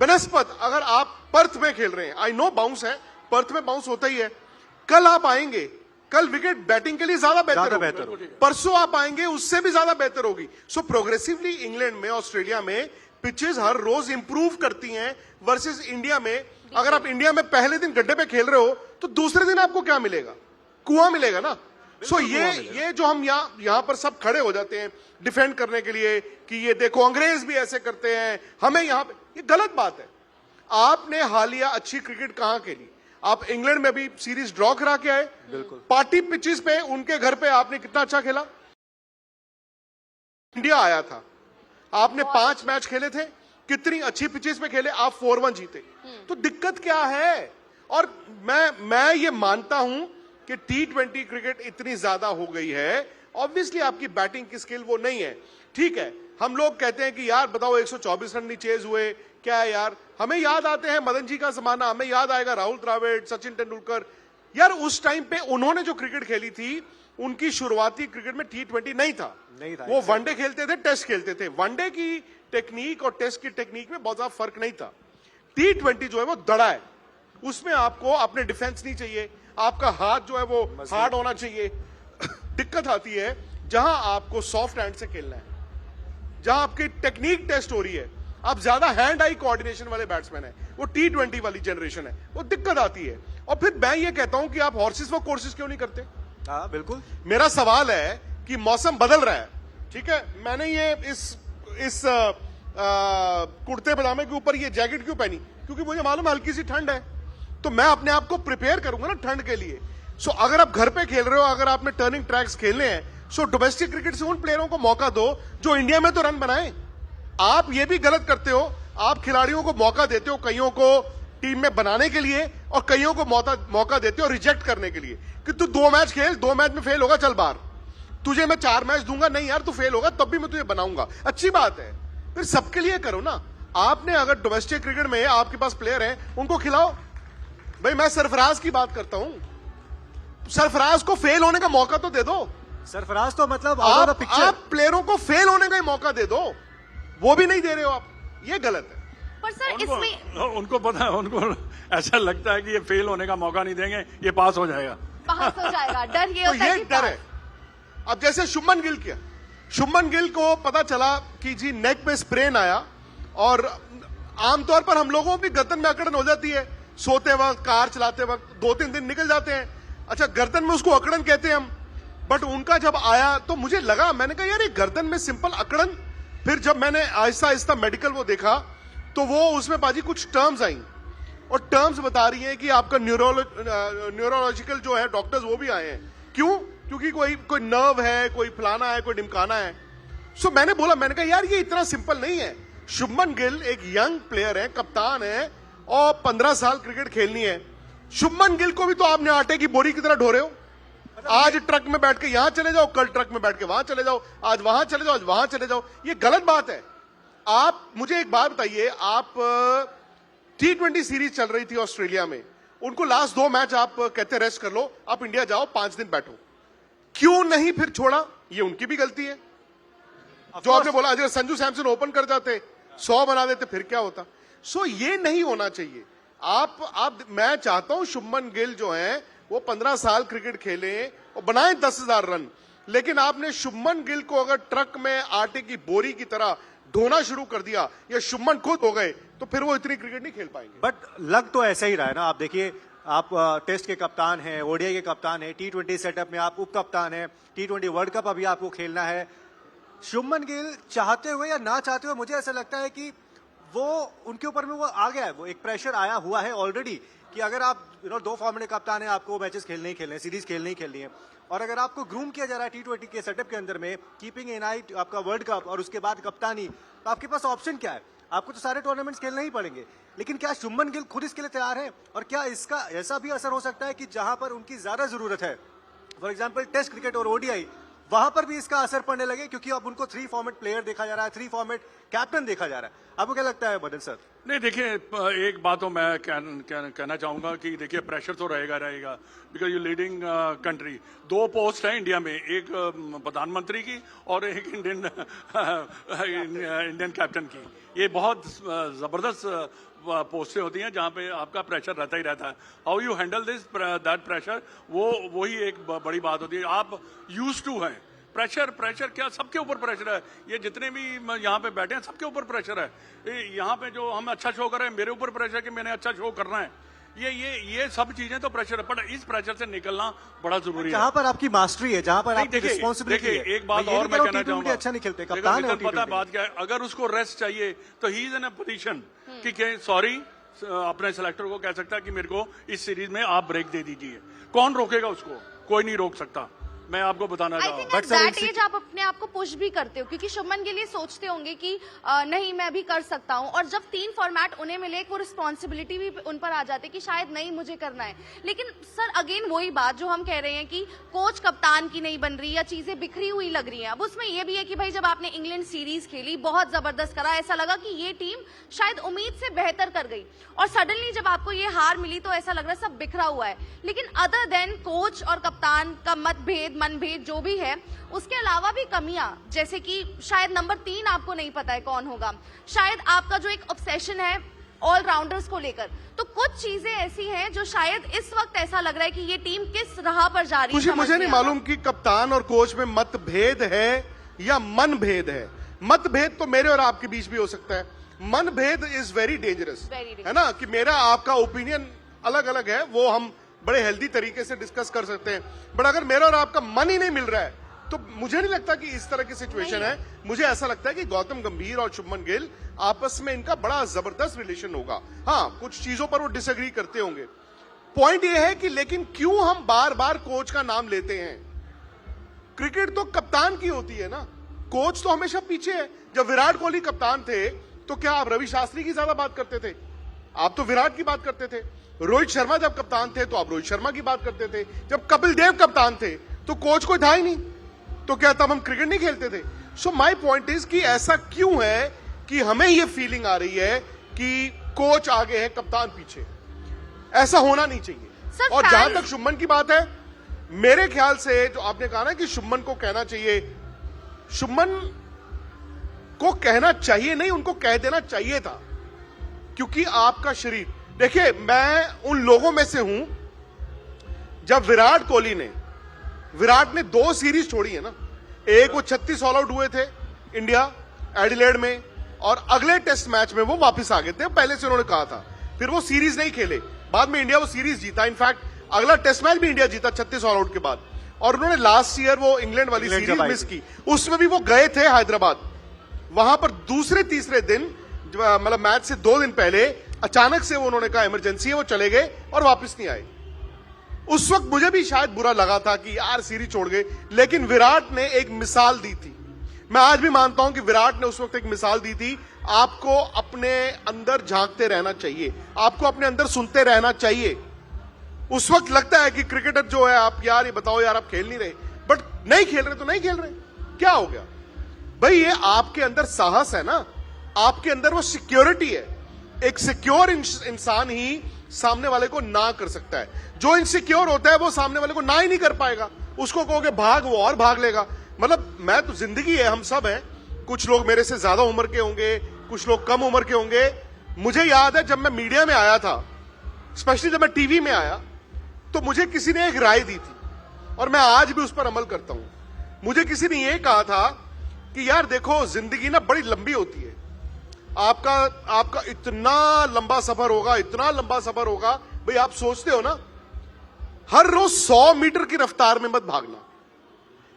बनस्पत अगर आप पर्थ में खेल रहे हैं, आई नो बाउंस है, पर्थ में बाउंस होता ही है, कल आप आएंगे, कल विकेट बैटिंग के लिए ज्यादा बेहतर होगी, परसों आप आएंगे उससे भी ज्यादा बेहतर होगी। सो प्रोग्रेसिवली इंग्लैंड में, ऑस्ट्रेलिया में पिचेस हर रोज इंप्रूव करती हैं वर्सेस इंडिया में। अगर आप इंडिया में पहले दिन गड्ढे पे खेल रहे हो तो दूसरे दिन आपको क्या मिलेगा? कुआं मिलेगा ना। सो ये जो हम यहां पर सब खड़े हो जाते हैं डिफेंड करने के लिए कि ये देखो अंग्रेज भी ऐसे करते हैं, हमें यहां पे, ये गलत बात है। आपने हालिया अच्छी क्रिकेट कहां खेली? आप इंग्लैंड में भी सीरीज ड्रॉ करा के आए, बिल्कुल पार्टी पिचेस पे, उनके घर पे आपने कितना अच्छा खेला। इंडिया आया था, आपने 5 मैच खेले थे, कितनी अच्छी पिचेस पे खेले, आप 4-1 जीते। तो दिक्कत क्या है? और मैं ये मानता हूं कि T20 क्रिकेट इतनी ज्यादा हो गई है, ऑब्वियसली आपकी बैटिंग की स्किल वो नहीं है। ठीक है, हम लोग कहते हैं कि यार बताओ 124 रन नहीं चेज हुए, क्या है यार। हमें याद आते हैं मदन जी का जमाना, हमें याद आएगा राहुल द्रविड़, सचिन तेंदुलकर। यार उस टाइम पे उन्होंने जो क्रिकेट खेली थी, उनकी शुरुआती क्रिकेट में T20 नहीं था। वो वनडे खेलते थे, टेस्ट खेलते थे। वनडे की टेक्निक और टेस्ट की टेक्निक में बहुत ज्यादा फर्क नहीं था। T20 जो है वो दड़ा है, उसमें आपको अपने डिफेंस नहीं चाहिए, आपका हाथ जो है वो हार्ड होना चाहिए। दिक्कत आती है जहां आपको सॉफ्ट हैंड से खेलना है, जहां आपकी टेक्निक टेस्ट हो रही है, आप ज्यादा हैंड आई कोऑर्डिनेशन वाले बैट्समैन है, वो T20 वाली जनरेशन है, वो दिक्कत आती है। और फिर मैं ये कहता हूं कि आप हॉर्सेस फॉर कोर्सेज क्यों नहीं करते? हाँ बिल्कुल। मेरा सवाल है कि मौसम बदल रहा है, ठीक है, मैंने ये इस कुर्ते पजामे के ऊपर ये जैकेट क्यों पहनी? क्योंकि मुझे मालूम है हल्की सी ठंड है, तो मैं अपने आप को प्रिपेयर करूंगा ना ठंड के लिए। सो अगर आप घर पे खेल रहे हो, अगर आपने टर्निंग ट्रैक्स खेलने हैं, सो डोमेस्टिक क्रिकेट से उन प्लेयरों को मौका दो जो इंडिया में तो रन बनाए। आप ये भी गलत करते हो, आप खिलाड़ियों को मौका देते हो, कईयों को टीम में बनाने के लिए और कईयों को मौका देते हो रिजेक्ट करने के लिए कि तू 2 मैच खेल, 2 मैच में फेल होगा, चल बाहर, तुझे मैं 4 मैच दूंगा, नहीं यार तू फेल होगा तब भी मैं तुझे बनाऊंगा। अच्छी बात है, फिर सबके लिए करो ना। आपने अगर डोमेस्टिक क्रिकेट में आपके पास प्लेयर हैं, उनको खिलाओ। भाई मैं सरफराज की बात करता हूं, सरफराज को फेल होने का मौका तो दे दो। सरफराज तो मतलब आप प्लेयरों को फेल होने का ही मौका दे दो, वो भी नहीं दे रहे हो आप, ये गलत है। पर सर इसमें उनको पता है, उनको ऐसा लगता है कि ये फेल होने का मौका नहीं देंगे, ये पास हो जाएगा। पास हो जाएगा, डर ये तो होता है ये कि डर है। अब जैसे शुभमन गिल किया, शुभमन गिल को पता चला कि जी नेक पे स्प्रेन आया, और आमतौर पर हम लोगों की गर्दन में अकड़न हो जाती है, सोते वक्त, कार चलाते वक्त 2-3 दिन निकल जाते हैं। अच्छा, गर्दन में उसको अकड़न कहते हैं हम, बट उनका जब आया तो मुझे लगा, मैंने कहा यार ये गर्दन में सिंपल अकड़न। फिर जब मैंने आहिस्ता आहिस्ता मेडिकल वो देखा तो वो उसमें बाजी कुछ टर्म्स आई, और टर्म्स बता रही हैं कि आपका न्यूरोलॉजिकल जो है डॉक्टर्स वो भी आए हैं। क्यों? क्योंकि कोई नर्व है, कोई फलाना है, कोई ढिमकाना है। सो मैंने बोला, मैंने कहा यार ये इतना सिंपल नहीं है। शुभमन गिल एक यंग प्लेयर है, कप्तान है, और 15 साल क्रिकेट खेलनी है। शुभमन गिल को भी तो आपने आटे की बोरी की तरह ढो रहे हो। आज ट्रक में बैठ के यहां चले जाओ, कल ट्रक में बैठ के वहां चले जाओ, आज वहां चले जाओ, आज वहां चले जाओ, ये गलत बात है। आप मुझे एक बात बताइए, आप T20 सीरीज चल रही थी ऑस्ट्रेलिया में, उनको लास्ट 2 मैच आप कहते रेस्ट कर लो, आप इंडिया जाओ 5 दिन बैठो, क्यों नहीं फिर छोड़ा? ये उनकी भी गलती है। जो आपने बोला, अगर संजू सैमसन ओपन कर जाते, 100 बना देते, फिर क्या होता? सो ये नहीं होना चाहिए। मैं चाहता हूं शुभमन गिल जो है वो 15 साल क्रिकेट खेले और बनाए 10,000 रन, लेकिन आपने शुभमन गिल को अगर ट्रक में आटे की बोरी की तरह ढोना शुरू कर दिया, या शुभमन खुद हो गए, तो फिर वो इतनी क्रिकेट नहीं खेल पाएंगे। बट लग तो ऐसा ही रहा है ना। आप देखिए, आप टेस्ट के कप्तान हैं, ओडीआई के कप्तान हैं, T20 सेटअप में आप उप कप्तान हैं, T20 वर्ल्ड कप अभी आपको खेलना है। शुभमन गिल चाहते हुए या ना चाहते हुए, मुझे ऐसा लगता है कि वो उनके ऊपर में वो आ गया है, वो एक प्रेशर आया हुआ है ऑलरेडी, कि अगर आप 2 फॉर्मेट के कप्तान है, आपको मैचेस खेलने ही खेलने, सीरीज खेलने ही खेलनी है, और अगर आपको ग्रूम किया जा रहा है T20 के सेटअप के अंदर में, कीपिंग इन आई आपका वर्ल्ड कप और उसके बाद कप्तानी, तो आपके पास ऑप्शन क्या है? आपको तो सारे टूर्नामेंट्स खेलने ही पड़ेंगे। लेकिन क्या शुभमन गिल खुद इसके लिए तैयार है? और क्या इसका ऐसा भी असर हो सकता है कि जहां पर उनकी ज्यादा जरूरत है, फॉर एग्जाम्पल टेस्ट क्रिकेट और ओडीआई, वहां पर भी इसका असर पड़ने लगे, क्योंकि अब उनको 3 फॉर्मेट प्लेयर देखा जा रहा है, 3 फॉर्मेट कैप्टन देखा जा रहा है। आपको क्या लगता है मदन सर? नहीं, देखिए, एक बात तो मैं कहना चाहूंगा कि देखिए प्रेशर तो रहेगा, because you leading country. 2 post है इंडिया में, एक प्रधानमंत्री की और एक इंडियन कैप्टन की। ये बहुत जबरदस्त पोस्टें होती हैं जहां पे आपका प्रेशर रहता ही रहता है। How you handle this that pressure, वही एक बड़ी बात होती है। आप यूज्ड टू हैं प्रेशर क्या, सबके ऊपर प्रेशर है। ये जितने भी यहाँ पे बैठे हैं सबके ऊपर प्रेशर है। यहाँ पे जो हम अच्छा शो कर रहे हैं, मेरे ऊपर प्रेशर है कि मैंने अच्छा शो करना है। ये सब चीजें तो प्रेशर है, पर इस प्रेशर से निकलना बड़ा जरूरी है। जहां पर आपकी मास्टरी है, जहां पर आपकी रिस्पॉन्सिबिलिटी है। एक बात और मैं कहना चाहूंगा, अच्छा नहीं खेलते कप्तान है, पता बात क्या है, अगर उसको रेस्ट चाहिए तो he is in a position कि सॉरी, अपने सेलेक्टर को कह सकता है कि मेरे को इस सीरीज में आप ब्रेक दे दीजिए। कौन रोकेगा उसको? कोई नहीं रोक सकता। मैं आपको बताना चाहूंगा। दैट एज आप अपने आप को पुश भी करते हो, क्योंकि शुभमन गिल ये सोचते होंगे कि नहीं मैं भी कर सकता हूं, और जब 3 फॉर्मेट उन्हें मिले, एक वो रिस्पॉन्सिबिलिटी भी उन पर आ जाती है कि शायद नहीं मुझे करना है। लेकिन सर अगेन वही बात जो हम कह रहे हैं कि कोच कप्तान की नहीं बन रही, या चीजें बिखरी हुई लग रही हैं। अब उसमें यह भी है कि भाई जब आपने इंग्लैंड सीरीज खेली, बहुत जबरदस्त करा, ऐसा लगा कि ये टीम शायद उम्मीद से बेहतर कर गई, और सडनली जब आपको ये हार मिली तो ऐसा लग रहा है सब बिखरा हुआ है। लेकिन अदर देन कोच और कप्तान का मनभेद जो भी है, उसके अलावा भी कमियां, जैसे कि शायद नंबर 3 आपको नहीं पता है कौन होगा, शायद आपका जो एक ऑब्सेशन है ऑलराउंडर्स को लेकर, तो कुछ चीजें ऐसी हैं जो शायद इस वक्त ऐसा लग रहा है कि ये टीम किस राह पर जा रही है। मुझे नहीं मालूम कि कप्तान और कोच में मतभेद है या मनभेद है। मतभेद तो मेरे और आपके बीच भी हो सकता है, मनभेद इज वेरी डेंजरस, है ना, कि मेरा आपका ओपिनियन अलग अलग है, वो हम बड़े हेल्दी तरीके से डिस्कस कर सकते हैं। बट अगर मेरा और आपका मन ही नहीं मिल रहा है, तो मुझे नहीं लगता कि इस तरह की सिचुएशन है। मुझे ऐसा लगता है कि गौतम गंभीर और शुभमन गिल आपस में इनका बड़ा जबरदस्त रिलेशन होगा। हाँ, कुछ चीजों पर वो डिसएग्री करते होंगे। पॉइंट ये है कि लेकिन क्यों हम बार बार कोच का नाम लेते हैं? क्रिकेट तो कप्तान की होती है ना, कोच तो हमेशा पीछे है। जब विराट कोहली कप्तान थे तो क्या आप रवि शास्त्री की ज्यादा बात करते थे? आप तो विराट की बात करते थे। रोहित शर्मा जब कप्तान थे तो आप रोहित शर्मा की बात करते थे। जब कपिल देव कप्तान थे तो कोच कोई था ही नहीं, तो क्या तब हम क्रिकेट नहीं खेलते थे? सो माय पॉइंट इज कि ऐसा क्यों है कि हमें ये फीलिंग आ रही है कि कोच आगे है, कप्तान पीछे? ऐसा होना नहीं चाहिए। और जहां तक शुभमन की बात है, मेरे ख्याल से जो आपने कहा ना कि शुभमन को कहना चाहिए, शुभमन को कहना चाहिए नहीं, उनको कह देना चाहिए था क्योंकि आपका शरीर, देखिए मैं उन लोगों में से हूं, जब विराट ने 2 सीरीज छोड़ी है ना, एक वो 36 ऑल आउट हुए थे इंडिया एडिलेड में, और अगले टेस्ट मैच में वो वापस आ गए थे, पहले से उन्होंने कहा था, फिर वो सीरीज नहीं खेले, बाद में इंडिया वो सीरीज जीता, इनफैक्ट अगला टेस्ट मैच भी इंडिया जीता 36 ऑल आउट के बाद, और उन्होंने लास्ट ईयर वो इंग्लैंड वाली सीरीज मिस की, उसमें भी वो गए थे हैदराबाद, वहां पर दूसरे तीसरे दिन मतलब मैच से 2 दिन पहले अचानक से वो उन्होंने कहा इमरजेंसी है, वो चले गए और वापस नहीं आए। उस वक्त मुझे भी शायद बुरा लगा था कि यार सीरीज छोड़ गए, लेकिन विराट ने एक मिसाल दी थी। मैं आज भी मानता हूं कि विराट ने उस वक्त एक मिसाल दी थी, आपको अपने अंदर झांकते रहना चाहिए, आपको अपने अंदर सुनते रहना चाहिए। उस वक्त लगता है कि क्रिकेटर जो है, आप यार ये बताओ यार आप खेल नहीं रहे, बट नहीं खेल रहे तो नहीं खेल रहे, क्या हो गया भाई, ये आपके अंदर साहस है ना, आपके अंदर वो सिक्योरिटी है। एक सिक्योर इंसान ही सामने वाले को ना कर सकता है, जो इनसिक्योर होता है वो सामने वाले को ना ही नहीं कर पाएगा, उसको कहोगे भाग वो और भाग लेगा। मतलब मैं तो, जिंदगी है, हम सब हैं, कुछ लोग मेरे से ज्यादा उम्र के होंगे, कुछ लोग कम उम्र के होंगे। मुझे याद है जब मैं मीडिया में आया था, स्पेशली जब मैं टीवी में आया, तो मुझे किसी ने एक राय दी थी और मैं आज भी उस पर अमल करता हूं। मुझे किसी ने यह कहा था कि यार देखो जिंदगी ना बड़ी लंबी होती है, आपका इतना लंबा सफर होगा, इतना लंबा सफर होगा, भाई आप सोचते हो ना, हर रोज 100 मीटर की रफ्तार में मत भागना।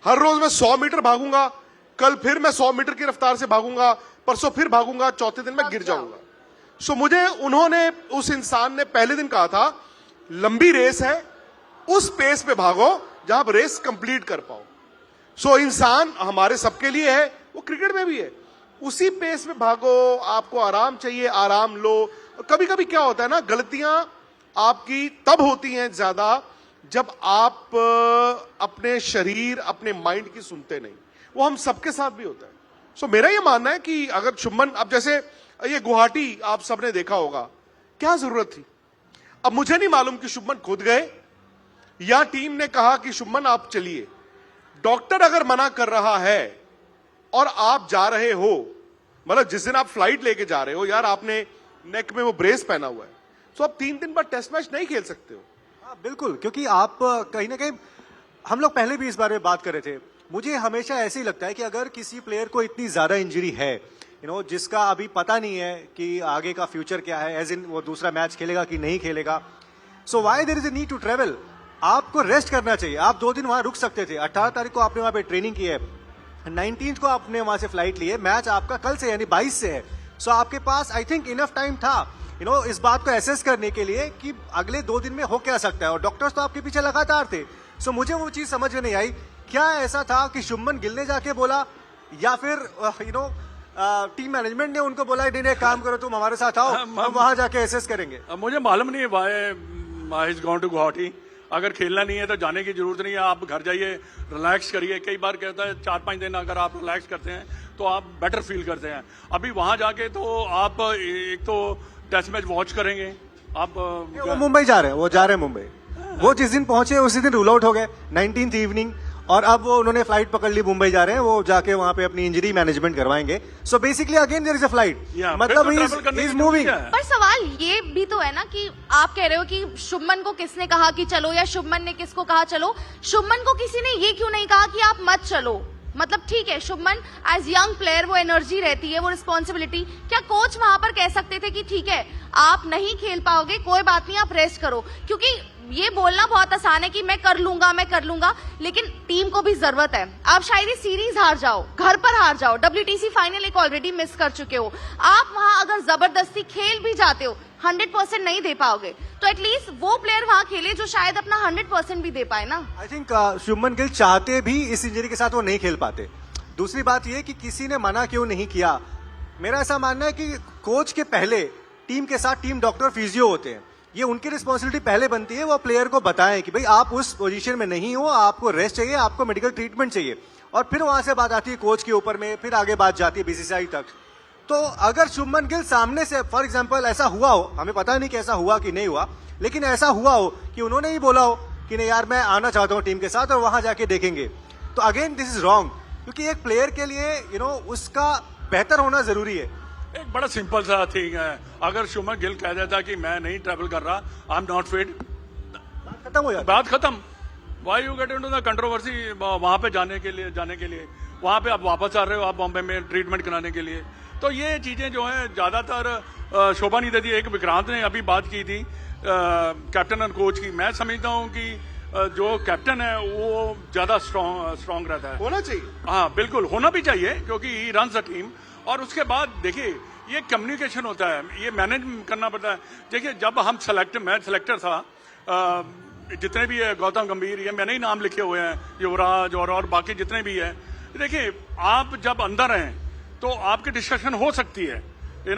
हर रोज मैं 100 मीटर भागूंगा, कल फिर मैं 100 मीटर की रफ्तार से भागूंगा, परसों फिर भागूंगा, चौथे दिन मैं गिर जाऊंगा। सो मुझे उन्होंने, उस इंसान ने पहले दिन कहा था, लंबी रेस है, उस पेस पे भागो जहां आप रेस कंप्लीट कर पाओ। सो इंसान हमारे सबके लिए है, वो क्रिकेट में भी है, उसी पेस में भागो, आपको आराम चाहिए, आराम लो। और कभी कभी क्या होता है ना, गलतियां आपकी तब होती हैं ज्यादा जब आप अपने शरीर, अपने माइंड की सुनते नहीं, वो हम सबके साथ भी होता है। सो मेरा ये मानना है कि अगर शुभमन, अब जैसे ये गुवाहाटी आप सबने देखा होगा, क्या जरूरत थी? अब मुझे नहीं मालूम कि शुभमन खुद गए या टीम ने कहा कि शुभमन आप चलिए। डॉक्टर अगर मना कर रहा है और आप जा रहे हो, मतलब जिस दिन आप फ्लाइट लेके जा रहे हो, यार आपने नेक में वो ब्रेस पहना हुआ है, तो आप 3 दिन बाद टेस्ट मैच नहीं खेल सकते हो। हाँ बिल्कुल, क्योंकि आप कहीं ना कहीं, हम लोग पहले भी इस बारे में बात कर रहे थे, मुझे हमेशा ऐसे ही लगता है कि अगर किसी प्लेयर को इतनी ज्यादा इंजरी है, जिसका अभी पता नहीं है कि आगे का फ्यूचर क्या है, एज इन वो दूसरा मैच खेलेगा कि नहीं खेलेगा, so why there is a need to travel? आपको रेस्ट करना चाहिए। आप 2 दिन वहां रुक सकते थे। 18 तारीख को आपने वहां पे ट्रेनिंग की है, 19 को आपने वहां से फ्लाइट ली है, मैच आपका कल से यानी 22 से है। सो आपके पास आई थिंक इनफ टाइम था इस बात को एसेस करने के लिए कि अगले 2 दिन में हो क्या सकता है, और डॉक्टर्स तो आपके पीछे लगातार थे। सो मुझे वो चीज समझ में नहीं आई, क्या ऐसा था कि शुभमन गिल ने जाके बोला, या फिर टीम मैनेजमेंट ने उनको बोला नहीं काम करो, तुम हमारे साथ आओ, हम वहां जाके एसेस करेंगे? मुझे मालूम नहीं है इज गॉन टू गुवाहाटी। अगर खेलना नहीं है तो जाने की जरूरत नहीं है, आप घर जाइए, रिलैक्स करिए। कई बार कहता है 4-5 दिन अगर आप रिलैक्स करते हैं तो आप बेटर फील करते हैं। अभी वहां जाके तो आप एक तो टेस्ट मैच वॉच करेंगे, आप वो मुंबई जा रहे हैं, वो जा रहे हैं मुंबई। वो जिस दिन पहुंचे उसी दिन रूल आउट हो गए 19th इवनिंग, और अब वो उन्होंने फ्लाइट पकड़ ली, मुंबई जा रहे हैं, वो जाके वहां पे अपनी इंजरी मैनेजमेंट करवाएंगे। So basically again there is a flight, मतलब ही इज मूविंग। पर सवाल ये भी तो है ना कि आप कह रहे हो कि शुभमन को किसने कहा कि चलो, या शुभमन ने किसको कहा चलो? शुभमन को किसी ने ये क्यों नहीं कहा कि आप मत चलो? मतलब ठीक है, शुभमन एज यंग प्लेयर वो एनर्जी रहती है, वो रिस्पॉन्सिबिलिटी, क्या कोच वहां पर कह सकते थे कि ठीक है आप नहीं खेल पाओगे, कोई बात नहीं, आप रेस्ट करो? क्योंकि ये बोलना बहुत आसान है कि मैं कर लूंगा, लेकिन टीम को भी जरूरत है। आप शायद ही सीरीज हार जाओ, घर पर हार जाओ, WTC फाइनल एक ऑलरेडी मिस कर चुके हो, आप वहां अगर जबरदस्ती खेल भी जाते हो 100% नहीं दे पाओगे, तो एटलीस्ट वो प्लेयर वहां खेले जो शायद अपना 100% भी दे पाए ना। आई थिंक शुभमन गिल चाहते भी इस इंजरी के साथ वो नहीं खेल पाते। दूसरी बात ये कि किसी ने मना क्यों नहीं किया, मेरा ऐसा मानना है कि कोच के पहले टीम के साथ टीम डॉक्टर, फिजियो होते हैं, ये उनकी रिस्पॉन्सिबिलिटी पहले बनती है, वो प्लेयर को बताएं कि भाई आप उस पोजीशन में नहीं हो, आपको रेस्ट चाहिए, आपको मेडिकल ट्रीटमेंट चाहिए, और फिर वहां से बात आती है कोच के ऊपर में, फिर आगे बात जाती है BCCI तक। तो अगर शुभमन गिल सामने से, फॉर एग्जांपल ऐसा हुआ हो, हमें पता नहीं कि ऐसा हुआ कि नहीं हुआ, लेकिन ऐसा हुआ हो कि उन्होंने ही बोला हो कि नहीं यार मैं आना चाहता हूं टीम के साथ, और वहां जाके देखेंगे, तो अगेन दिस इज रॉन्ग। क्योंकि एक प्लेयर के लिए उसका बेहतर होना जरूरी है। एक बड़ा सिंपल सा थिंग है, अगर शुभमन गिल कह देता कि मैं नहीं ट्रैवल कर रहा, आई एम नॉट फिट, बात खत्म हो जाती बात खत्म। Why you get into the controversy वहां पे जाने के लिए वहां पे आप वापस आ रहे हो, आप बॉम्बे में ट्रीटमेंट कराने के लिए। तो ये चीजें जो है ज्यादातर शोभा नहीं देती। एक विक्रांत ने अभी बात की थी कैप्टन और कोच की। मैं समझता हूँ कि जो कैप्टन है वो ज्यादा स्ट्रांग रहता है, होना चाहिए। हाँ बिल्कुल होना भी चाहिए, क्योंकि ही रन्स द टीम। और उसके बाद देखिए ये कम्युनिकेशन होता है, ये मैनेज करना पड़ता है। देखिए जब हम मैं सेलेक्टर था, जितने भी है गौतम गंभीर, ये मैंने ही नाम लिखे हुए हैं, युवराज और बाकी जितने भी है। देखिए आप जब अंदर हैं तो आपकी डिस्कशन हो सकती है,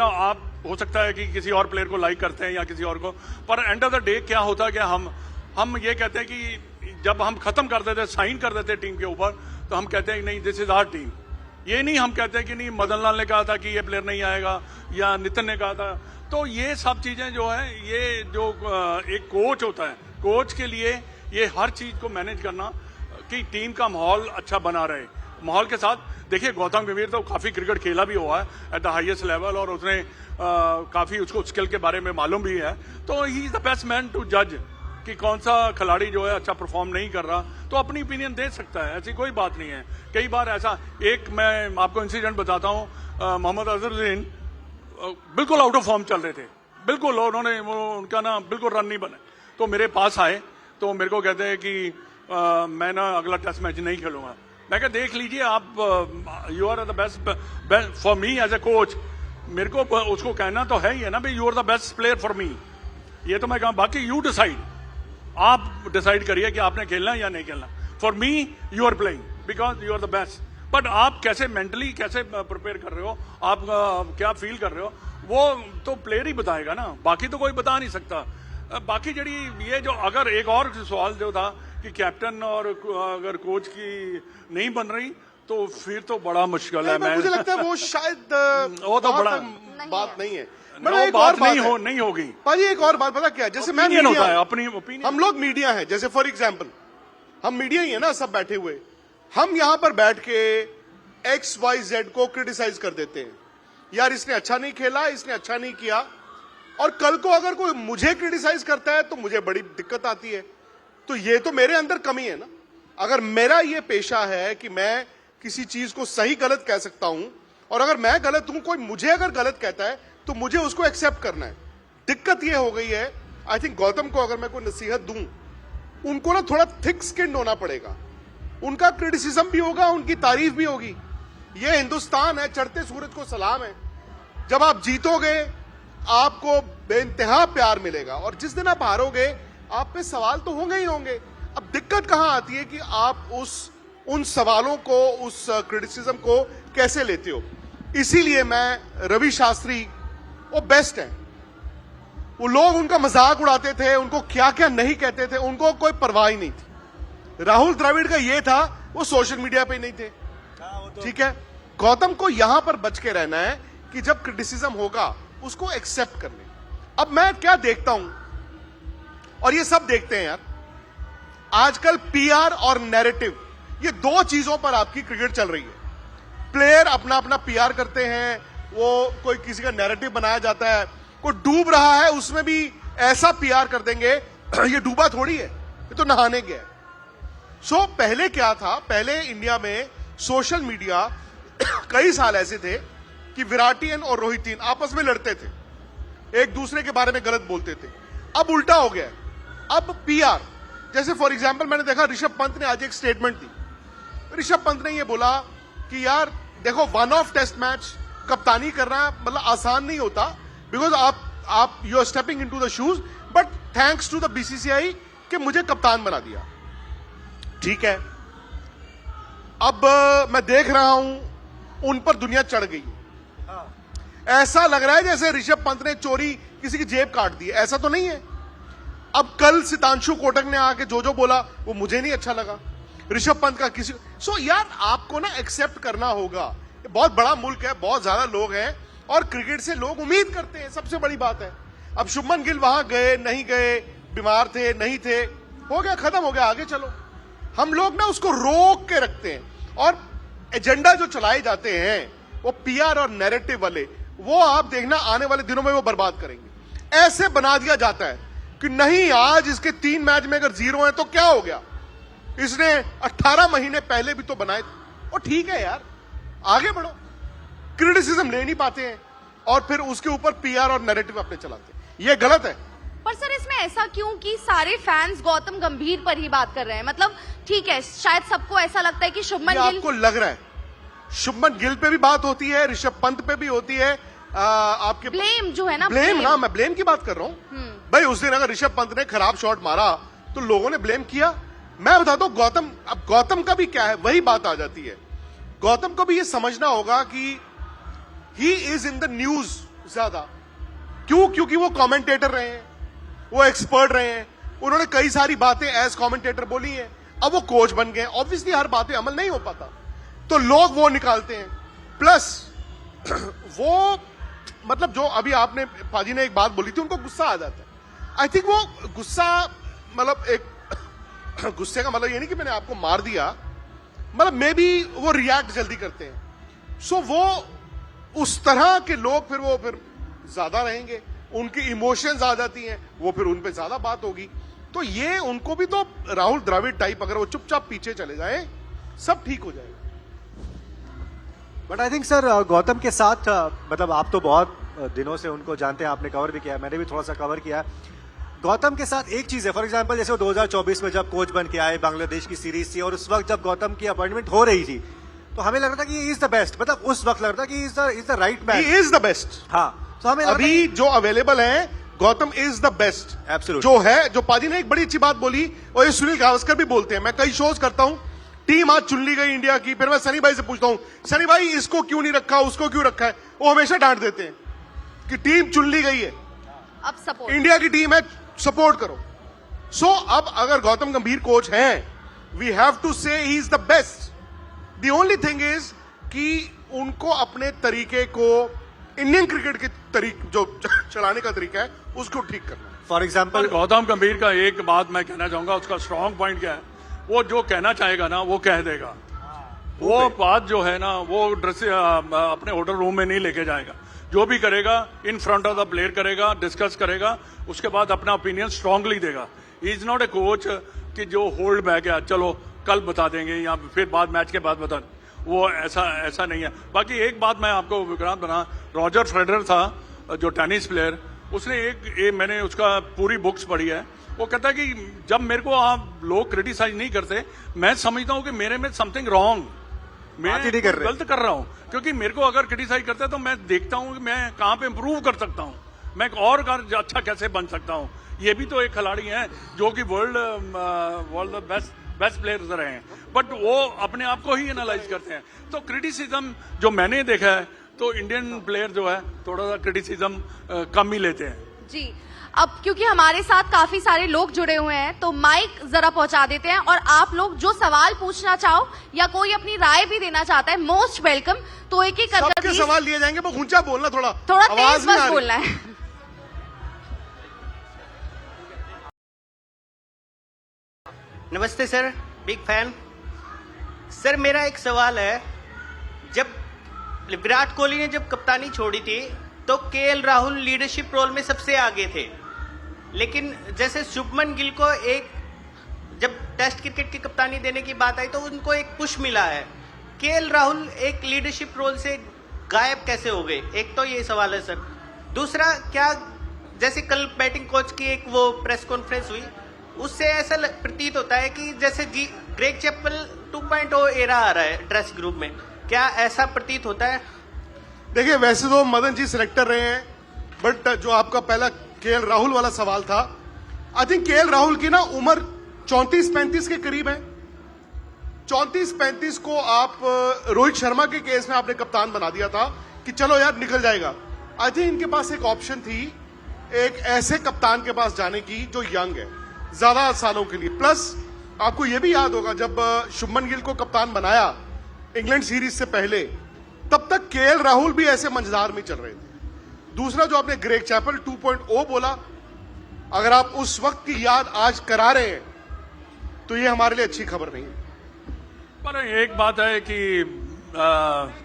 आप हो सकता है कि किसी और प्लेयर को लाइक करते हैं या किसी और को, पर एंड ऑफ द डे क्या होता है कि हम ये कहते हैं कि जब हम खत्म कर देते, साइन कर देते टीम के ऊपर, तो हम कहते हैं नहीं दिस इज आवर टीम। ये नहीं हम कहते हैं कि नहीं मदन लाल ने कहा था कि ये प्लेयर नहीं आएगा या नितिन ने कहा था। तो ये सब चीजें जो है, ये जो एक कोच होता है, कोच के लिए ये हर चीज को मैनेज करना कि टीम का माहौल अच्छा बना रहे। माहौल के साथ देखिए गौतम गंभीर तो काफी क्रिकेट खेला भी हुआ है एट द हाईएस्ट लेवल, और उसने काफी उसको स्किल के बारे में मालूम भी है। तो he is the best man to जज कि कौन सा खिलाड़ी जो है अच्छा परफॉर्म नहीं कर रहा, तो अपनी ओपिनियन दे सकता है, ऐसी कोई बात नहीं है। कई बार ऐसा, एक मैं आपको इंसिडेंट बताता हूँ, मोहम्मद अजहरुद्दीन बिल्कुल आउट ऑफ फॉर्म चल रहे थे, बिल्कुल उनका ना बिल्कुल रन नहीं बने, तो मेरे पास आए, तो मेरे को कहते हैं कि मैं ना अगला टेस्ट मैच नहीं खेलूंगा। मैं कहा देख लीजिए आप, you are the best for me as a coach. मेरे को उसको कहना तो है ही है ना भाई, you are the best player for me. ये तो मैं कहा, बाकी यू डिसाइड, आप डिसाइड करिए कि आपने खेलना या नहीं खेलना। For me you are playing because you are the best, but आप कैसे मेंटली कैसे प्रिपेयर कर रहे हो, आप क्या फील कर रहे हो, वो तो प्लेयर ही बताएगा ना, बाकी तो कोई बता नहीं सकता। बाकी जड़ी ये जो, अगर एक और सवाल जो था कि कैप्टन और अगर कोच की नहीं बन रही, तो फिर तो बड़ा मुश्किल है। मुझे लगता है वो शायद वो तो बड़ा बात नहीं है। एक बात नहीं होगी भाजी। एक और बात पता क्या, जैसे मैं ओपिनियन होता है, अपनी ओपिनियन। हम लोग मीडिया है, जैसे फॉर एग्जाम्पल हम मीडिया ही है ना, सब बैठे हुए, हम यहां पर बैठ के XYZ को क्रिटिसाइज कर देते हैं, यार इसने अच्छा नहीं खेला, इसने अच्छा नहीं किया। और कल को अगर कोई मुझे क्रिटिसाइज करता है तो मुझे बड़ी दिक्कत आती है। तो ये तो मेरे अंदर कमी है ना। अगर मेरा ये पेशा है कि मैं किसी चीज को सही गलत कह सकता हूं, और अगर मैं गलत हूं, कोई मुझे अगर गलत कहता है तो मुझे उसको एक्सेप्ट करना है। दिक्कत ये हो गई है, आई थिंक गौतम को अगर मैं कोई नसीहत दूं, उनको ना थोड़ा थिक स्किन्ड होना पड़ेगा। उनका क्रिटिसिज्म भी होगा, उनकी तारीफ भी होगी। ये हिंदुस्तान है, चढ़ते सूरज को सलाम है। जब आप जीतोगे आपको बेइंतहा प्यार मिलेगा, और जिस दिन आप हारोगे आप पे सवाल तो होंगे ही होंगे। अब दिक्कत कहां आती है कि आप उन सवालों को, उस क्रिटिसिज्म को कैसे लेते हो। इसीलिए मैं रवि शास्त्री, वो बेस्ट है। वो लोग उनका मजाक उड़ाते थे, उनको क्या क्या नहीं कहते थे, उनको कोई परवाह ही नहीं थी। राहुल द्रविड़ का ये था, वो सोशल मीडिया पे नहीं थे, ठीक है। गौतम को यहां पर बच के रहना है कि जब क्रिटिसिज्म होगा उसको एक्सेप्ट कर ले। अब मैं क्या देखता हूं, और ये सब देखते हैं यार, आजकल PR और नैरेटिव, ये दो चीजों पर आपकी क्रिकेट चल रही है। प्लेयर अपना अपना PR करते हैं, वो कोई किसी का नैरेटिव बनाया जाता है, कोई डूब रहा है उसमें भी ऐसा PR कर देंगे, ये डूबा थोड़ी है, ये तो नहाने गया। सो पहले क्या था, पहले इंडिया में सोशल मीडिया कई साल ऐसे थे कि विराटियन और रोहितियन आपस में लड़ते थे, एक दूसरे के बारे में गलत बोलते थे। अब उल्टा हो गया है, अब PR, जैसे फॉर एग्जांपल मैंने देखा ऋषभ पंत ने आज एक स्टेटमेंट दी। ऋषभ पंत ने यह बोला कि यार देखो, वन ऑफ टेस्ट मैच कप्तानी करना मतलब आसान नहीं होता, बिकॉज आप you are stepping into the shoes, but thanks to the BCCI कि मुझे कप्तान बना दिया। ठीक है, अब मैं देख रहा हूं उन पर दुनिया चढ़ गई। ऐसा लग रहा है जैसे ऋषभ पंत ने चोरी किसी की जेब काट दी, ऐसा तो नहीं है। अब कल सितांशु कोटक ने आके जो बोला वो मुझे नहीं अच्छा लगा, ऋषभ पंत का किसी। सो यार आपको ना एक्सेप्ट करना होगा, ये बहुत बड़ा मुल्क है, बहुत ज्यादा लोग हैं, और क्रिकेट से लोग उम्मीद करते हैं, सबसे बड़ी बात है। अब शुभमन गिल वहां गए नहीं गए, बीमार थे नहीं थे, हो गया, खत्म हो गया, आगे चलो। हम लोग ना उसको रोक के रखते हैं, और एजेंडा जो चलाए जाते हैं वो PR और नैरेटिव वाले, वो आप देखना आने वाले दिनों में वो बर्बाद करेंगे। ऐसे बना दिया जाता है कि नहीं, आज इसके 3 मैच में अगर 0 है तो क्या हो गया, इसने 18 महीने पहले भी तो बनाए थे। और ठीक है यार, आगे बढ़ो। क्रिटिसिज्म ले नहीं पाते हैं और फिर उसके ऊपर पीआर और नैरेटिव अपने चलाते हैं, ये गलत है। पर सर इसमें ऐसा क्यों कि सारे फैंस गौतम गंभीर पर ही बात कर रहे हैं? मतलब ठीक है, शायद सबको ऐसा लगता है कि शुभमन ये गिल, आपको लग रहा है शुभमन गिल पे भी बात होती है, ऋषभ पंत पे भी होती है, आपके ब्लेम जो है ना, ब्लेम, हाँ मैं ब्लेम की बात कर रहा हूं। भाई उस दिन अगर ऋषभ पंत ने खराब शॉट मारा तो लोगों ने ब्लेम किया। मैं बताता हूं गौतम, अब गौतम का भी क्या है, वही बात आ जाती है। गौतम को भी ये समझना होगा कि he is in the news ज्यादा। क्यों? क्योंकि वो कमेंटेटर रहे हैं, वो एक्सपर्ट रहे हैं, उन्होंने कई सारी बातें एज कमेंटेटर बोली हैं। अब वो कोच बन गए, ऑब्वियसली हर बातें अमल नहीं हो पाता, तो लोग वो निकालते हैं। प्लस वो मतलब जो अभी आपने पाजी ने एक बात बोली थी, उनको गुस्सा आ जाता है। आई थिंक वो गुस्सा मतलब एक गुस्से का मतलब ये नहीं कि मैंने आपको मार दिया, मतलब मे बी वो रिएक्ट जल्दी करते हैं। सो वो उस तरह के लोग फिर ज्यादा रहेंगे, उनकी इमोशंस आ जाती हैं, वो फिर उन पे ज्यादा बात होगी। तो ये उनको भी तो राहुल द्रविड़ टाइप अगर वो चुपचाप पीछे चले जाए सब ठीक हो जाएगा। But I think sir Gautam के साथ मतलब आप तो बहुत दिनों से उनको जानते हैं, आपने कवर भी किया है, मैंने भी थोड़ा सा कवर किया है। गौतम के साथ एक चीज है, फॉर एग्जांपल जैसे वो 2024 में जब कोच बन के आए, बांग्लादेश की सीरीज थी और उस वक्त जब गौतम की अपॉइंटमेंट हो रही थी तो हमें लग रहा था कि इज द बेस्ट, मतलब उस वक्त लग रहा था कि is the right man, he is the best. हाँ, तो हमें अभी जो अवेलेबल है Gautam is the best Absolutely. जो है। जो पाजी ने एक बड़ी अच्छी बात बोली और ये सुनील गावस्कर भी बोलते हैं, मैं कई शोज करता हूं, टीम आज चुन ली गई इंडिया की, फिर मैं सनी भाई से पूछता हूं सनी भाई इसको क्यों नहीं रखा, उसको क्यों रखा है, वो हमेशा डांट देते हैं कि टीम चुन ली गई है, अब सपोर्ट इंडिया की टीम है, सपोर्ट करो। सो अब अगर गौतम गंभीर कोच हैं, वी हैव टू से ही is the best. The only thing is कि उनको अपने तरीके को, इंडियन क्रिकेट के तरीके जो चलाने का तरीका है उसको ठीक करना। फॉर एग्जाम्पल गौतम गंभीर का एक बात मैं कहना चाहूंगा, उसका स्ट्रांग पॉइंट क्या है, वो जो कहना चाहेगा ना वो कह देगा। वो बात जो है ना वो ड्रेस अपने होटल रूम में नहीं लेके जाएगा, जो भी करेगा in front of the player करेगा, डिस्कस करेगा, उसके बाद अपना ओपिनियन स्ट्रांगली देगा। He is not a coach कि जो होल्ड बैक है, चलो कल बता देंगे या फिर बाद मैच के बाद बता, वो ऐसा नहीं है। बाकी एक बात मैं आपको विक्रांत बना, रॉजर फेडरर था जो टेनिस प्लेयर, उसने मैंने उसका पूरी बुक्स पढ़ी है, वो कहता है कि जब मेरे को आप लोग क्रिटिसाइज नहीं करते, मैं समझता हूं कि मेरे में समथिंग रॉन्ग, मैं गलत कर रहा हूं, क्योंकि मेरे को अगर क्रिटिसाइज करते हैं तो मैं देखता हूं कि मैं कहां पे इंप्रूव कर सकता हूं, मैं और अच्छा कैसे बन सकता हूं। ये भी तो एक खिलाड़ी है जो कि वर्ल्ड बेस्ट प्लेयर्स रहे हैं, बट वो अपने आप को ही एनालाइज करते हैं। तो क्रिटिसिज्म जो मैंने देखा है, तो इंडियन प्लेयर जो है थोड़ा सा क्रिटिसिज्म कम ही लेते हैं। जी, अब क्योंकि हमारे साथ काफी सारे लोग जुड़े हुए हैं तो माइक जरा पहुंचा देते हैं, और आप लोग जो सवाल पूछना चाहो या कोई अपनी राय भी देना चाहता है, मोस्ट वेलकम। तो एक एक सबके करके सवाल लिए जाएंगे, पर ऊंचा बोलना, थोड़ा तेज नहीं आ बस रही। बोलना है। नमस्ते सर, बिग फैन। सर मेरा एक सवाल है, जब विराट कोहली ने जब कप्तानी छोड़ी थी तो केएल राहुल लीडरशिप रोल में सबसे आगे थे, लेकिन जैसे शुभमन गिल को एक जब टेस्ट क्रिकेट की कप्तानी देने की बात आई तो उनको एक पुश मिला है, केएल राहुल एक लीडरशिप रोल से गायब कैसे हो गए? एक तो ये सवाल है सर। दूसरा, क्या जैसे कल बैटिंग कोच की एक वो प्रेस कॉन्फ्रेंस हुई, उससे ऐसा प्रतीत होता है कि जैसे ग्रेग चैपल 2.0 एरा आ रहा है ड्रेस ग्रुप में, क्या ऐसा प्रतीत होता है? देखिए, वैसे तो मदन जी सिलेक्टर रहे हैं, बट जो आपका पहला केएल राहुल वाला सवाल था, आई थिंक केएल राहुल की ना उम्र 34-35 के करीब है। 34-35 को आप रोहित शर्मा के केस में आपने कप्तान बना दिया था कि चलो यार निकल जाएगा। आई थिंक इनके पास एक ऑप्शन थी एक ऐसे कप्तान के पास जाने की जो यंग है ज्यादा सालों के लिए। प्लस आपको यह भी याद होगा जब शुभमन गिल को कप्तान बनाया इंग्लैंड सीरीज से पहले, तब तक केएल राहुल भी ऐसे मंझधार में चल रहे थे। दूसरा जो आपने ग्रेग चैपल 2.0 बोला, अगर आप उस वक्त की याद आज करा रहे हैं तो ये हमारे लिए अच्छी खबर नहीं है। पर एक बात है कि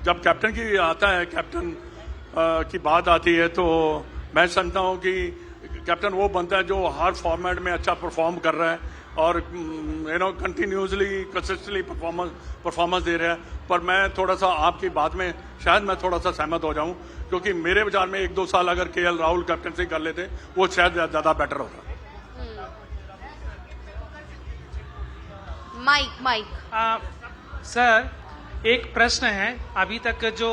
जब कैप्टन की आता है, कैप्टन की बात आती है तो मैं समझता हूं कि कैप्टन वो बनता है जो हर फॉर्मेट में अच्छा परफॉर्म कर रहा है और कंटिन्यूसली कंसिस्टेंटली परफॉर्मेंस दे रहा है। पर मैं थोड़ा सा आपकी बात में शायद मैं थोड़ा सा सहमत हो जाऊं, क्योंकि मेरे विचार में 1-2 साल अगर केएल राहुल कैप्टनसी कर लेते वो शायद ज्यादा बेटर होता। माइक सर, एक प्रश्न है। अभी तक जो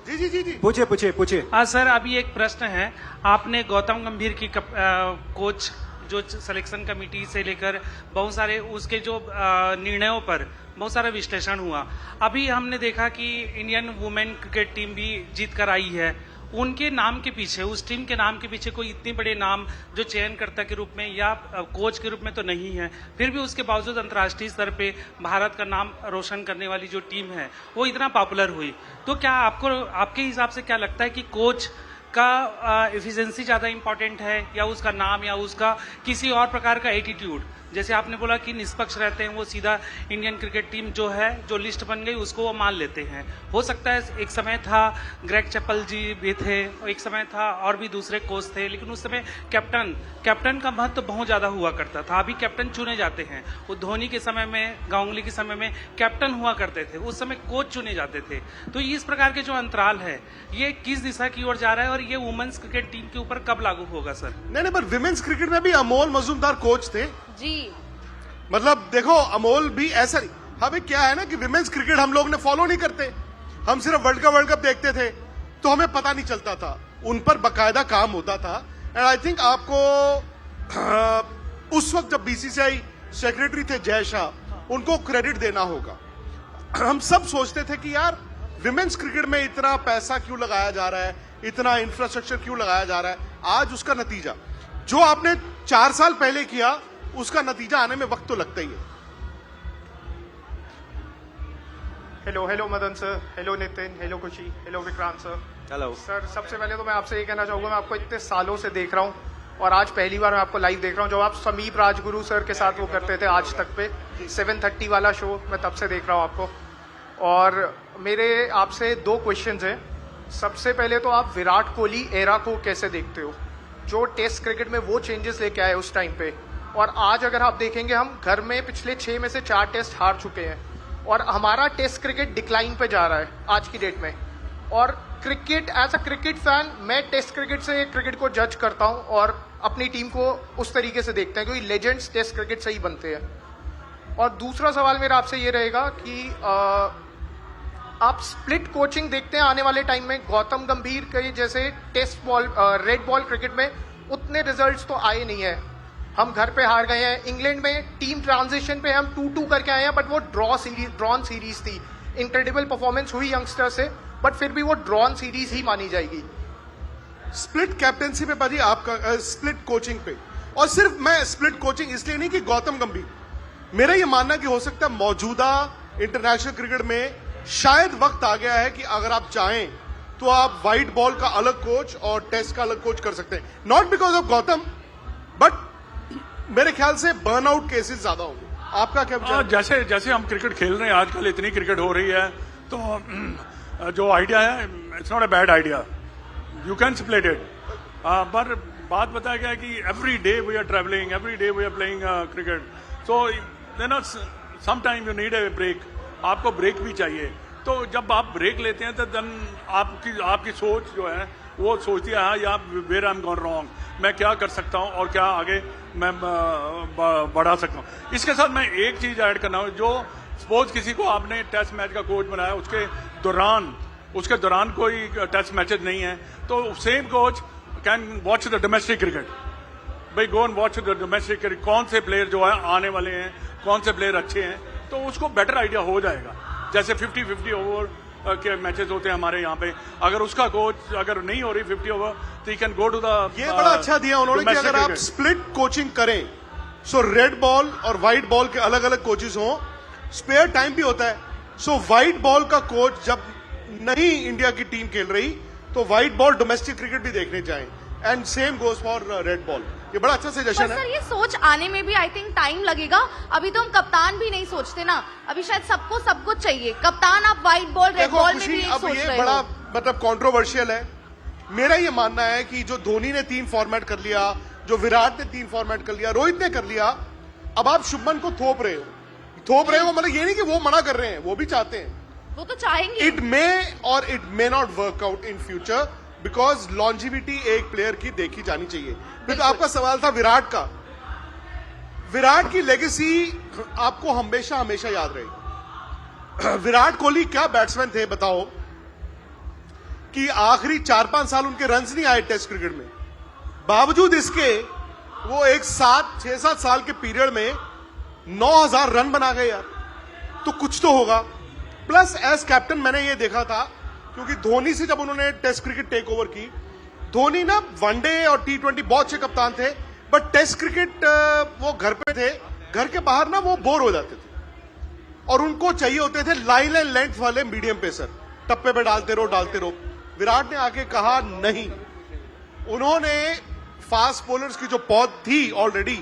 जी पूछिए। हाँ सर, अभी एक प्रश्न है। आपने गौतम गंभीर की कोच जो सिलेक्शन कमेटी से लेकर बहुत सारे उसके जो निर्णयों पर बहुत सारा विश्लेषण हुआ। अभी हमने देखा कि इंडियन वुमेन क्रिकेट टीम भी जीत कर आई है। उनके नाम के पीछे, उस टीम के नाम के पीछे कोई इतने बड़े नाम जो चयनकर्ता के रूप में या कोच के रूप में तो नहीं है, फिर भी उसके बावजूद अंतर्राष्ट्रीय स्तर पे भारत का नाम रोशन करने वाली जो टीम है वो इतना पॉपुलर हुई। तो क्या आपके हिसाब से क्या लगता है कि कोच का एफिशिएंसी ज्यादा इंपॉर्टेंट है या उसका नाम या उसका किसी और प्रकार का एटीट्यूड? जैसे आपने बोला कि निष्पक्ष रहते हैं, वो सीधा इंडियन क्रिकेट टीम जो है, जो लिस्ट बन गई उसको वो मान लेते हैं। हो सकता है एक समय था ग्रेग चैपल जी भी थे, एक समय था और भी दूसरे कोच थे, लेकिन उस समय कैप्टन का महत्व तो बहुत ज्यादा हुआ करता था। अभी कैप्टन चुने जाते हैं। वो धोनी के समय में, गांगुली के समय में कैप्टन हुआ करते थे, उस समय कोच चुने जाते थे। तो इस प्रकार के जो अंतराल है ये किस दिशा की ओर जा रहा है और ये वुमेन्स क्रिकेट टीम के ऊपर कब लागू होगा सर? नहीं, पर विमेन्स क्रिकेट में भी अमोल मजूमदार कोच थे जी। मतलब देखो, अमोल भी ऐसा नहीं। हमें क्या है ना कि विमेन्स क्रिकेट हम लोग ने फॉलो नहीं करते, हम सिर्फ वर्ल्ड कप देखते थे तो हमें पता नहीं चलता था। उन पर बकायदा काम होता था। एंड आई थिंक आपको उस वक्त जब बीसीसीआई सेक्रेटरी थे जय शाह, उनको क्रेडिट देना होगा। हम सब सोचते थे कि यार विमेन्स क्रिकेट में इतना पैसा क्यों लगाया जा रहा है, इतना इंफ्रास्ट्रक्चर क्यों लगाया जा रहा है। आज उसका नतीजा जो आपने 4 साल पहले किया, उसका नतीजा आने में वक्त तो लगता ही है। Hello Madan sir, hello Nitin, hello Khushi, hello Vikrant sir. Hello sir, सबसे पहले तो मैं आपसे ये कहना चाहूंगा, मैं आपको इतने सालों से देख रहा हूँ और आज पहली बार मैं आपको लाइव देख रहा हूँ। जब आप समीप राजगुरु सर के साथ वो करते थे आज तक पे 7:30 वाला शो, मैं तब से देख रहा हूँ आपको। और मेरे आपसे 2 क्वेश्चंस हैं। सबसे पहले तो आप विराट कोहली एरा को कैसे देखते हो, जो टेस्ट क्रिकेट में वो चेंजेस लेके आए उस टाइम पे, और आज अगर आप देखेंगे हम घर में पिछले 6 में से 4 टेस्ट हार चुके हैं और हमारा टेस्ट क्रिकेट डिक्लाइन पे जा रहा है आज की डेट में। और cricket, as a cricket fan, मैं टेस्ट क्रिकेट से क्रिकेट को जज करता हूं और अपनी टीम को उस तरीके से देखते हैं, क्योंकि लेजेंड्स टेस्ट क्रिकेट से ही बनते हैं। और दूसरा सवाल मेरा आपसे ये रहेगा कि आप स्प्लिट कोचिंग देखते हैं आने वाले टाइम में? गौतम गंभीर के जैसे test ball, red ball cricket में उतने रिजल्ट्स तो आए नहीं है। हम घर पे हार गए हैं। इंग्लैंड में टीम ट्रांजिशन पे हम 2-2 करके आए हैं, बट वो ड्रॉन सीरीज थी। इनक्रेडिबल परफॉर्मेंस हुई यंगस्टर से, बट फिर भी वो ड्रॉन सीरीज ही मानी जाएगी। स्प्लिट कैप्टेंसी पे पाजी, आपका स्प्लिट कोचिंग पे, और सिर्फ मैं स्प्लिट कोचिंग इसलिए नहीं कि गौतम गंभीर, मेरा ये मानना कि हो सकता है मौजूदा इंटरनेशनल क्रिकेट में शायद वक्त आ गया है कि अगर आप चाहें तो आप व्हाइट बॉल का अलग कोच और टेस्ट का अलग कोच कर सकते हैं। Not because of Gautam, but मेरे ख्याल से बर्नआउट केसेस ज्यादा होंगे। आपका क्या विचार? जैसे हम क्रिकेट खेल रहे हैं आजकल, इतनी क्रिकेट हो रही है, तो जो आइडिया है it's not a bad idea, you can split it. पर बात बताया गया कि every day we are travelling, every day we are playing cricket, so then some time you need a break. आपको ब्रेक भी चाहिए। तो जब आप ब्रेक लेते हैं तो देन आपकी सोच जो है वो सोचती है हाँ या where I am gone wrong, मैं क्या कर सकता हूँ और क्या आगे मैं बढ़ा सकता हूँ। इसके साथ मैं एक चीज ऐड करना हूँ, जो सपोज किसी को आपने टेस्ट मैच का कोच बनाया, उसके दौरान कोई टेस्ट मैचेस नहीं है, तो same coach can watch the domestic cricket. भाई go and watch the domestic cricket, कौन से प्लेयर जो है आने वाले हैं, कौन से प्लेयर अच्छे हैं, तो उसको बेटर आइडिया हो जाएगा। जैसे 50-50 ओवर के मैचेस होते हैं हमारे यहाँ पे, अगर उसका कोच अगर नहीं हो रही 50 ओवर तो you can go to the, ये बड़ा अच्छा दिया उन्होंने कि अगर आप स्प्लिट कोचिंग करें, सो रेड बॉल और व्हाइट बॉल के अलग अलग कोचेस हों, स्पेयर टाइम भी होता है। सो व्हाइट बॉल का कोच जब नहीं इंडिया की टीम खेल रही तो व्हाइट बॉल डोमेस्टिक क्रिकेट भी देखने जाएं, and same goes for red ball. ये बड़ा अच्छा सजेशन है। सर ये सोच आने में भी आई थिंक टाइम लगेगा। अभी तो हम कप्तान भी नहीं सोचते ना, अभी शायद सबको सब कुछ चाहिए। कप्तान आप व्हाइट बॉल रेड बॉल में भी अब सोच ये रहे बड़ा हो। मतलब कंट्रोवर्शियल है। मेरा ये मानना है कि जो धोनी ने 3 फॉर्मेट कर लिया, जो विराट ने 3 फॉर्मेट कर लिया, रोहित ने कर लिया, अब आप शुभमन को थोप रहे हो मतलब ये नहीं कि वो मना कर रहे हैं, वो भी चाहते हैं। वो तो चाहेंगे। इट मे और it may not work out in future because longevity एक प्लेयर की देखी जानी चाहिए। फिर तो आपका सवाल था विराट का। विराट की लेगेसी आपको हमेशा हमेशा याद रहेगी। विराट कोहली क्या बैट्समैन थे बताओ, कि आखिरी 4-5 साल उनके रन्स नहीं आए टेस्ट क्रिकेट में, बावजूद इसके वो एक 6-7 साल के पीरियड में 9,000 रन बना गए यार। तो कुछ तो होगा। प्लस एज कैप्टन मैंने ये देखा था, क्योंकि धोनी से जब उन्होंने टेस्ट क्रिकेट टेक ओवर की, धोनी ना वनडे और T20 बहुत अच्छे कप्तान थे, बट टेस्ट क्रिकेट वो घर पे थे, घर के बाहर ना वो बोर हो जाते थे और उनको चाहिए होते थे लाइन एंड लेंथ वाले मीडियम पेसर, टप्पे पे डालते रहो। विराट ने आके कहा नहीं, उन्होंने फास्ट बॉलर्स की जो पौध थी ऑलरेडी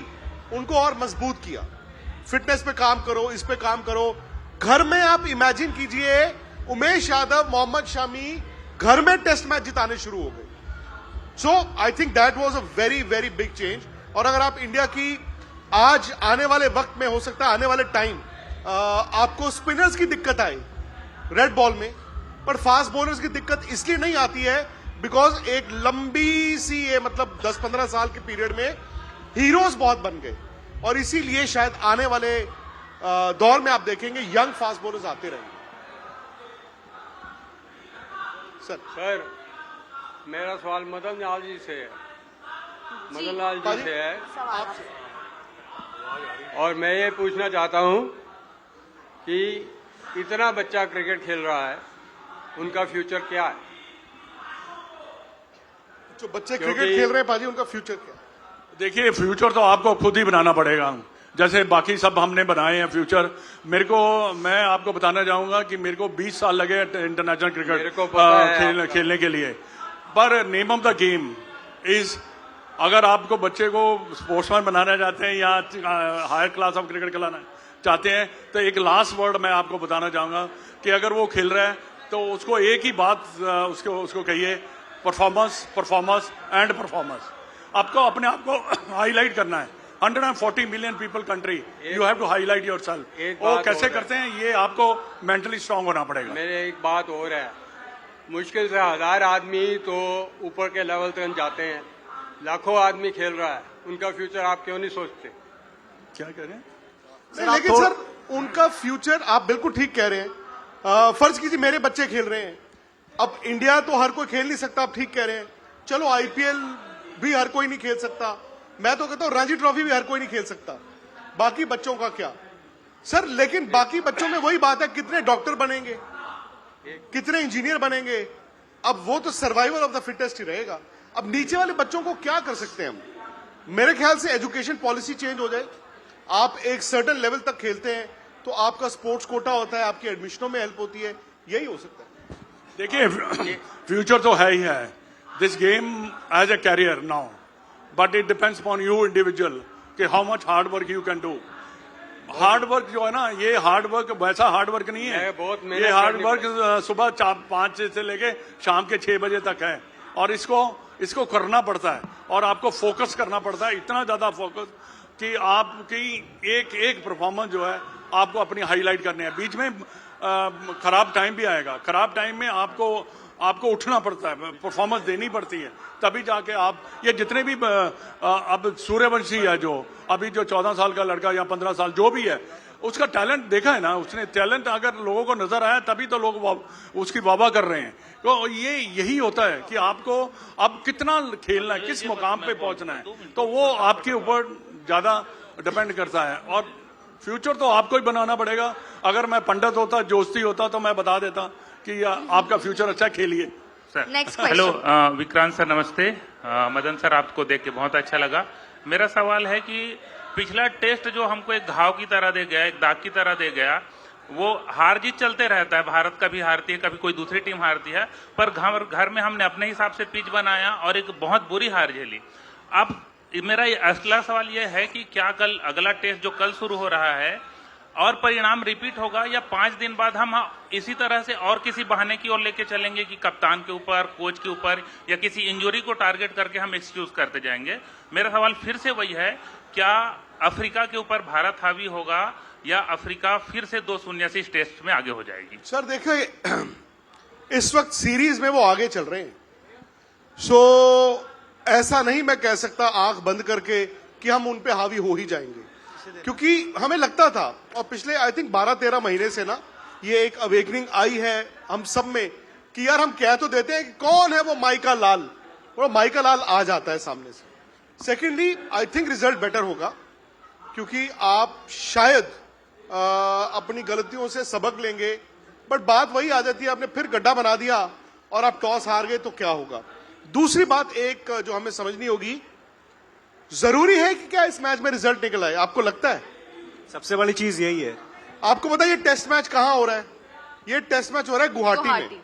उनको और मजबूत किया। फिटनेस पे काम करो, इस पे काम करो। घर में आप इमेजिन कीजिए, उमेश यादव, मोहम्मद शामी घर में टेस्ट मैच जिताने शुरू हो गए। So I think that was a very very big change. और अगर आप इंडिया की आज आने वाले वक्त में, हो सकता है आने वाले टाइम आपको स्पिनर्स की दिक्कत आए रेड बॉल में, पर फास्ट बॉलर्स की दिक्कत इसलिए नहीं आती है बिकॉज एक लंबी सी ये मतलब 10-15 साल के पीरियड में हीरोज बहुत बन गए और इसीलिए शायद आने वाले दौर में आप देखेंगे यंग फास्ट बॉलर्स आते रहेंगे। सर मेरा सवाल मदन लाल जी से है, मदन लाल जी से है, और मैं ये पूछना चाहता हूं कि इतना बच्चा क्रिकेट खेल रहा है, उनका फ्यूचर क्या है? जो बच्चे क्रिकेट खेल रहे हैं पाजी, उनका फ्यूचर क्या है? देखिए, फ्यूचर तो आपको खुद ही बनाना पड़ेगा, जैसे बाकी सब हमने बनाए हैं फ्यूचर। मैं आपको बताना चाहूंगा कि मेरे को 20 साल लगे इंटरनेशनल क्रिकेट खेलने के लिए। पर name of the game is, अगर आपको बच्चे को स्पोर्ट्समैन बनाना चाहते हैं या हायर क्लास ऑफ क्रिकेट खिलाना चाहते हैं, तो एक लास्ट वर्ड मैं आपको बताना चाहूंगा कि अगर वो खेल रहा है तो उसको एक ही बात उसको कहिए, परफॉर्मेंस परफॉर्मेंस एंड परफॉर्मेंस। आपको अपने आप को हाईलाइट करना है। 140 million people country, you have to highlight yourself. वो कैसे करते हैं, ये आपको मेंटली स्ट्रांग होना पड़ेगा। मेरे एक बात और है, मुश्किल से 1000 आदमी तो ऊपर के लेवल तक जाते हैं, लाखों आदमी खेल रहा है, उनका फ्यूचर आप क्यों नहीं सोचते? क्या कह रहे हैं? लेकिन सर उनका फ्यूचर, आप बिल्कुल ठीक कह रहे हैं। फर्ज कीजिए मेरे बच्चे खेल रहे हैं, अब इंडिया तो हर कोई खेल नहीं सकता, आप ठीक कह रहे हैं। चलो IPL भी हर कोई नहीं खेल सकता, मैं तो कहता हूं रणजी ट्रॉफी भी हर कोई नहीं खेल सकता, बाकी बच्चों का क्या सर? लेकिन बाकी बच्चों में वही बात है, कितने डॉक्टर बनेंगे, कितने इंजीनियर बनेंगे? अब वो तो सर्वाइवल ऑफ द फिटेस्ट ही रहेगा। अब नीचे वाले बच्चों को क्या कर सकते हैं हम? मेरे ख्याल से एजुकेशन पॉलिसी चेंज हो जाए। आप एक सर्टेन लेवल तक खेलते हैं तो आपका स्पोर्ट्स कोटा होता है, आपकी एडमिशनों में हेल्प होती है, यही हो सकता है। देखिए, फ्यूचर तो है ही है, this game as a career now, but it depends upon you individual कि how much hard work you can do. Hard work जो है ना, ये हार्ड वर्क वैसा हार्ड वर्क नहीं है, ये हार्ड वर्क सुबह 5 से लेके शाम के 6 बजे तक है, और इसको करना पड़ता है और आपको फोकस करना पड़ता है, इतना ज्यादा फोकस कि आपकी एक परफॉर्मेंस जो है आपको अपनी हाईलाइट करनी है। बीच में खराब टाइम भी आएगा, खराब टाइम में आपको उठना पड़ता है, परफॉर्मेंस देनी पड़ती है, तभी जाके आप ये जितने भी अब सूर्यवंशी है जो अभी जो 14 साल का लड़का या 15 साल जो भी है, उसका टैलेंट देखा है ना, उसने टैलेंट अगर लोगों को नजर आया तभी तो लोग उसकी वाह कर रहे हैं। तो यही होता है कि आपको अब कितना खेलना है, किस मुकाम पे पहुंचना है, तो वो आपके ऊपर ज्यादा डिपेंड करता है। और फ्यूचर तो आपको ही बनाना पड़ेगा। अगर मैं पंडित होता, जोशी होता, तो मैं बता देता कि आपका फ्यूचर अच्छा, खेलिए। नेक्स्ट हेलो विक्रांत सर, नमस्ते। मदन सर, आपको देख के बहुत अच्छा लगा। मेरा सवाल है कि पिछला टेस्ट जो हमको एक घाव की तरह दे गया, एक दाग की तरह दे गया, वो हार जीत चलते रहता है, भारत कभी हारती है, कभी कोई दूसरी टीम हारती है, पर घर में हमने अपने हिसाब से पिच बनाया और एक बहुत बुरी हार झेली। अब मेरा अगला सवाल यह है कि क्या कल अगला टेस्ट जो कल शुरू हो रहा है, और परिणाम रिपीट होगा, या 5 दिन बाद हम इसी तरह से और किसी बहाने की ओर लेके चलेंगे कि कप्तान के ऊपर, कोच के ऊपर या किसी इंजरी को टारगेट करके हम एक्सक्यूज करते जाएंगे। मेरा सवाल फिर से वही है, क्या अफ्रीका के ऊपर भारत हावी होगा या अफ्रीका फिर से 2-0 से इस टेस्ट में आगे हो जाएगी? सर देखिए, इस वक्त सीरीज में वो आगे चल रहे हैं, सो ऐसा नहीं मैं कह सकता आंख बंद करके कि हम उन पे हावी हो ही जाएंगे, क्योंकि हमें लगता था, और पिछले आई थिंक 12-13 महीने से ना ये एक अवेकनिंग आई है हम सब में कि यार हम कह तो देते हैं कि कौन है वो माइका लाल, और माइका लाल आ जाता है सामने से। Secondly I think result better होगा, क्योंकि आप शायद अपनी गलतियों से सबक लेंगे, बट बात वही आ जाती है, आपने फिर गड्ढा बना दिया और आप टॉस हार गए तो क्या होगा। दूसरी बात एक जो हमें समझनी होगी, जरूरी है कि क्या इस मैच में रिजल्ट निकल आए? आपको लगता है? सबसे बड़ी चीज यही है। आपको पता है ये टेस्ट मैच कहां हो रहा है? ये टेस्ट मैच हो रहा है गुवाहाटी में,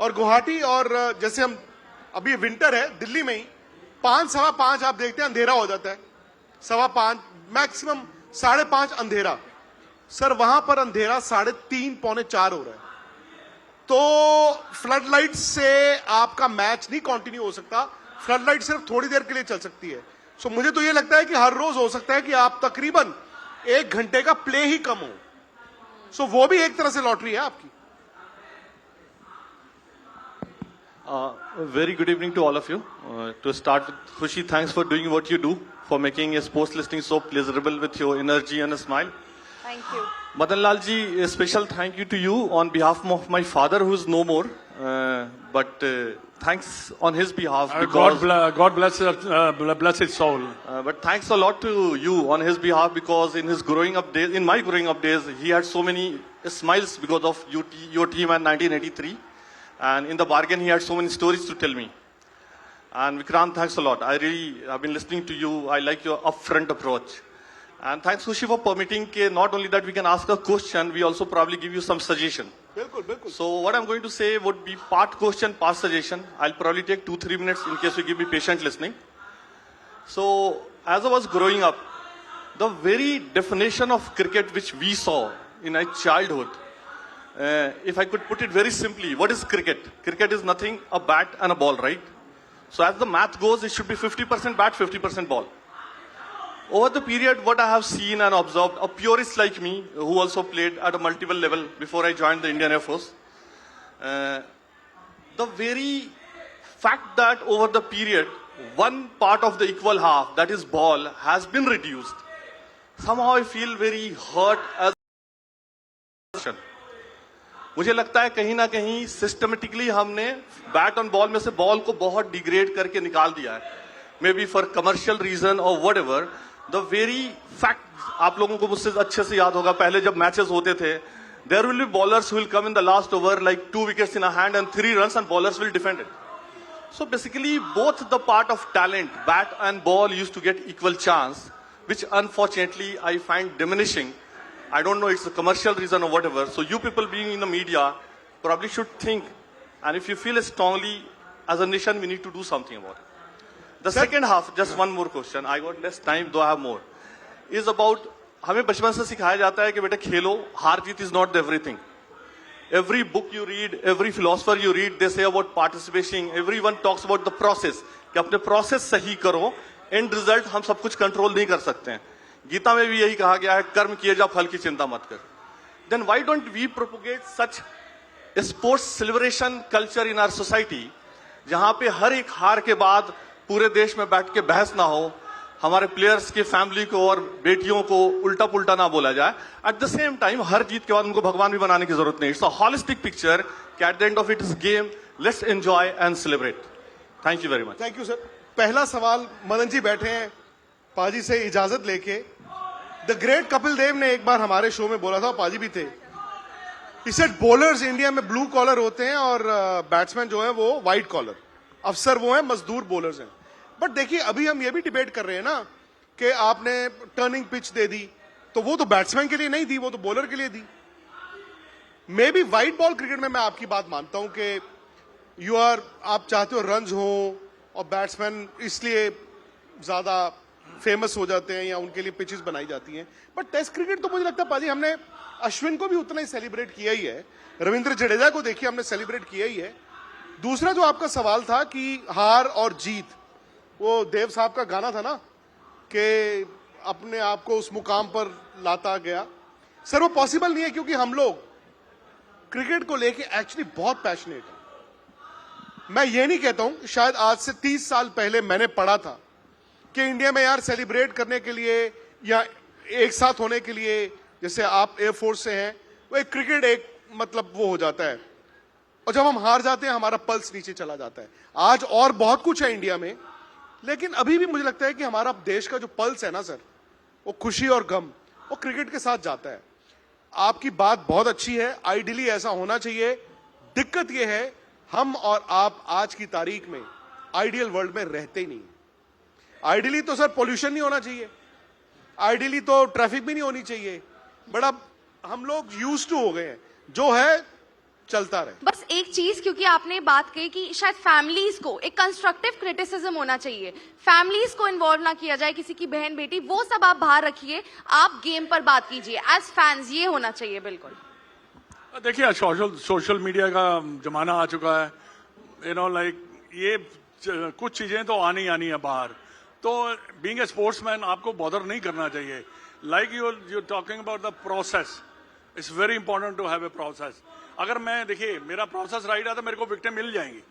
और गुवाहाटी, और जैसे हम अभी विंटर है दिल्ली में ही 5-5:15 आप देखते हैं अंधेरा हो जाता है, 5:15 मैक्सिमम 5:30 अंधेरा। सर वहां पर अंधेरा 3:30-4 हो रहा है, तो फ्लड लाइट से आपका मैच नहीं कंटिन्यू हो सकता, फ्लड लाइट सिर्फ थोड़ी देर के लिए चल सकती है। सो मुझे तो ये लगता है कि हर रोज हो सकता है कि आप तकरीबन 1 घंटे का प्ले ही कम हो, सो वो भी एक तरह से लॉटरी है आपकी। Very good evening to all of you. To start with, Khushi, thanks for doing what you do, for making a sports listening so pleasurable with your energy and a smile. Thank you. Madan Lal ji, a special thank you to you on behalf of my father, who is no more. But thanks on his behalf because God bless his soul. but thanks a lot to you on his behalf, because in his growing up days, in my growing up days, he had so many smiles because of your team in 1983, and in the bargain he had so many stories to tell me. And Vikrant, thanks a lot. I've been listening to you. I like your upfront approach. And thanks, Khushi, for permitting not only that we can ask a question, we also probably give you some suggestion. बिल्कुल बिल्कुल। So what I'm going to say would be part question, part suggestion. I'll probably take 2-3 minutes in case you give me patient listening. So as I was growing up, the very definition of cricket which we saw in our childhood, if I could put it very simply, what is cricket? Cricket is nothing, a bat and a ball, right? So as the math goes, it should be 50% bat, 50% ball. Over the period, what I have seen and observed, a purist like me, who also played at a multiple level before I joined the Indian Air Force, the very fact that over the period, one part of the equal half, that is ball, has been reduced, somehow I feel very hurt as मुझे लगता है कहीं ना कहीं systematically हमने bat on ball में से ball को बहुत डिग्रेड करके निकाल दिया है, maybe for commercial reason और whatever. The very fact, आप लोगों को मुझसे अच्छे से याद होगा, पहले जब मैचेस होते थे, there will be bowlers will come in the last over like 2 wickets in a hand and 3 runs, and bowlers will defend it. So basically both the part of talent, bat and ball, used to get equal chance, which unfortunately I find diminishing. I don't know, it's a commercial reason or whatever. So you people being in the media probably should think, and if you feel strongly, as a nation we need to do something about it. The second half, just one more question, I got less time though I have more, is about, हमें बचपन से सिखाया जाता है कि बेटा खेलो, हार जीत is not everything. Every book you read, every philosopher you read, they say about participation, everyone talks about the process, कि अपने process सही करो, end result हम सब कुछ control नहीं कर सकते हैं. गीता में भी यही कहा गया है, कर्म किए जा फल की चिंता मत कर. Then why don't we propagate such a sports celebration culture in our society, जहां पे हर एक हार के बाद पूरे देश में बैठ के बहस ना हो, हमारे प्लेयर्स के फैमिली को और बेटियों को उल्टा पुल्टा ना बोला जाए, एट द सेम टाइम हर जीत के बाद उनको भगवान भी बनाने की जरूरत नहीं. इट्स अ हॉलिस्टिक पिक्चर कि at the end of it is game, let's enjoy and celebrate. Thank you very much. Thank you sir. पहला सवाल, मदन जी बैठे हैं पाजी से इजाजत लेके. द ग्रेट कपिल देव ने एक बार हमारे शो में बोला था, पाजी भी थे, he said बॉलर्स इंडिया में ब्लू कॉलर होते हैं और बैट्समैन जो है वो व्हाइट कॉलर, अफसर वो है, मजदूर बॉलर्स हैं. बट देखिए अभी हम ये भी डिबेट कर रहे हैं ना कि आपने टर्निंग पिच दे दी, तो वो तो बैट्समैन के लिए नहीं दी, वो तो बॉलर के लिए दी. Maybe white ball cricket में मैं आपकी बात मानता हूं कि आप चाहते हो रन्स हो और बैट्समैन इसलिए ज्यादा फेमस हो जाते हैं या उनके लिए पिचेस बनाई जाती हैं। बट टेस्ट क्रिकेट तो मुझे लगता है पाजी हमने अश्विन को भी उतना ही सेलिब्रेट किया ही है, रविंद्र जडेजा को देखिए हमने सेलिब्रेट किया ही है। दूसरा जो आपका सवाल था कि हार और जीत, वो देव साहब का गाना था ना कि अपने आप को उस मुकाम पर लाता गया। सर वो पॉसिबल नहीं है, क्योंकि हम लोग क्रिकेट को लेके एक्चुअली बहुत पैशनेट है। मैं ये नहीं कहता हूं, शायद आज से 30 साल पहले मैंने पढ़ा था कि इंडिया में यार सेलिब्रेट करने के लिए या एक साथ होने के लिए, जैसे आप एयरफोर्स से हैं, वो एक क्रिकेट एक मतलब वो हो जाता है, और जब हम हार जाते हैं हमारा पल्स नीचे चला जाता है। आज और बहुत कुछ है इंडिया में, लेकिन अभी भी मुझे लगता है कि हमारा देश का जो पल्स है ना सर, वो खुशी और गम, वो क्रिकेट के साथ जाता है। आपकी बात बहुत अच्छी है, आइडियली ऐसा होना चाहिए। दिक्कत यह है हम और आप आज की तारीख में आइडियल वर्ल्ड में रहते ही नहीं। आइडियली तो सर पोल्यूशन नहीं होना चाहिए, आइडियली तो ट्रैफिक भी नहीं होनी चाहिए, बट अब हम लोग यूज्ड टू हो गए हैं, जो है चलता रहे। बस एक चीज, क्योंकि आपने बात कही कि शायद फैमिलीज को एक कंस्ट्रक्टिव क्रिटिसिज्म होना चाहिए, फैमिलीज को इन्वॉल्व ना किया जाए, किसी की बहन बेटी, वो सब आप बाहर रखिए, आप गेम पर बात कीजिए एज फैंस, ये होना चाहिए। बिल्कुल देखिए सोशल मीडिया का जमाना आ चुका है, ये कुछ चीजें तो आनी है बाहर, तो बीइंग ए स्पोर्ट्समैन आपको बॉदर नहीं करना चाहिए। Like you talking about the process, it's very important to have a process. अगर मैं देखिए मेरा प्रोसेस राइट है तो मेरे को विकेटें मिल जाएंगी,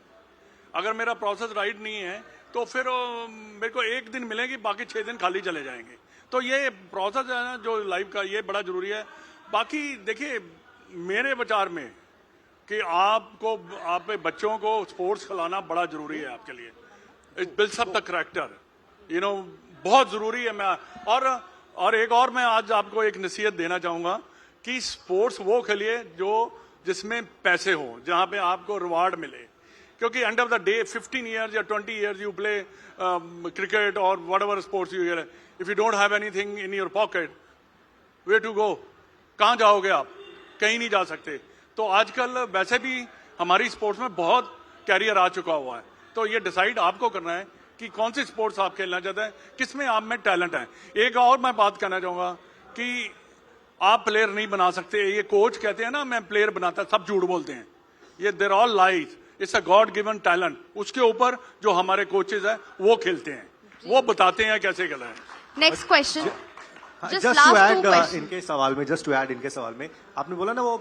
अगर मेरा प्रोसेस राइट नहीं है तो फिर मेरे को एक दिन मिलेगी, बाकी 6 दिन खाली चले जाएंगे। तो ये प्रोसेस है ना जो लाइफ का, ये बड़ा जरूरी है। बाकी देखिए मेरे विचार में कि आपको आप बच्चों को स्पोर्ट्स खिलाना बड़ा जरूरी है आपके लिए, it builds up the character, बहुत जरूरी है। मैं और एक और मैं आज आपको एक नसीहत देना चाहूंगा कि स्पोर्ट्स वो खेलिए जो जिसमें पैसे हो, जहां पे आपको रिवार्ड मिले, क्योंकि end of the day 15 years या 20 ईयर्स यू प्ले क्रिकेट और whatever sports you, if you don't have anything in your pocket, way to go, कहां जाओगे आप? कहीं नहीं जा सकते। तो आजकल वैसे भी हमारी स्पोर्ट्स में बहुत कैरियर आ चुका हुआ है, तो ये डिसाइड आपको करना है कि कौन सी स्पोर्ट्स आप खेलना चाहते हैं, किसमें आप में टैलेंट है। एक और मैं बात कहना चाहूंगा कि आप प्लेयर नहीं बना सकते, ये कोच कहते हैं ना मैं प्लेयर बनाता, सब झूठ बोलते हैं, ये they're all lies, it's a god given talent. उसके ऊपर जो हमारे कोचेज हैं वो खेलते हैं, वो बताते हैं कैसे खेलना है। Next question, just to add इनके सवाल में आपने बोला ना वो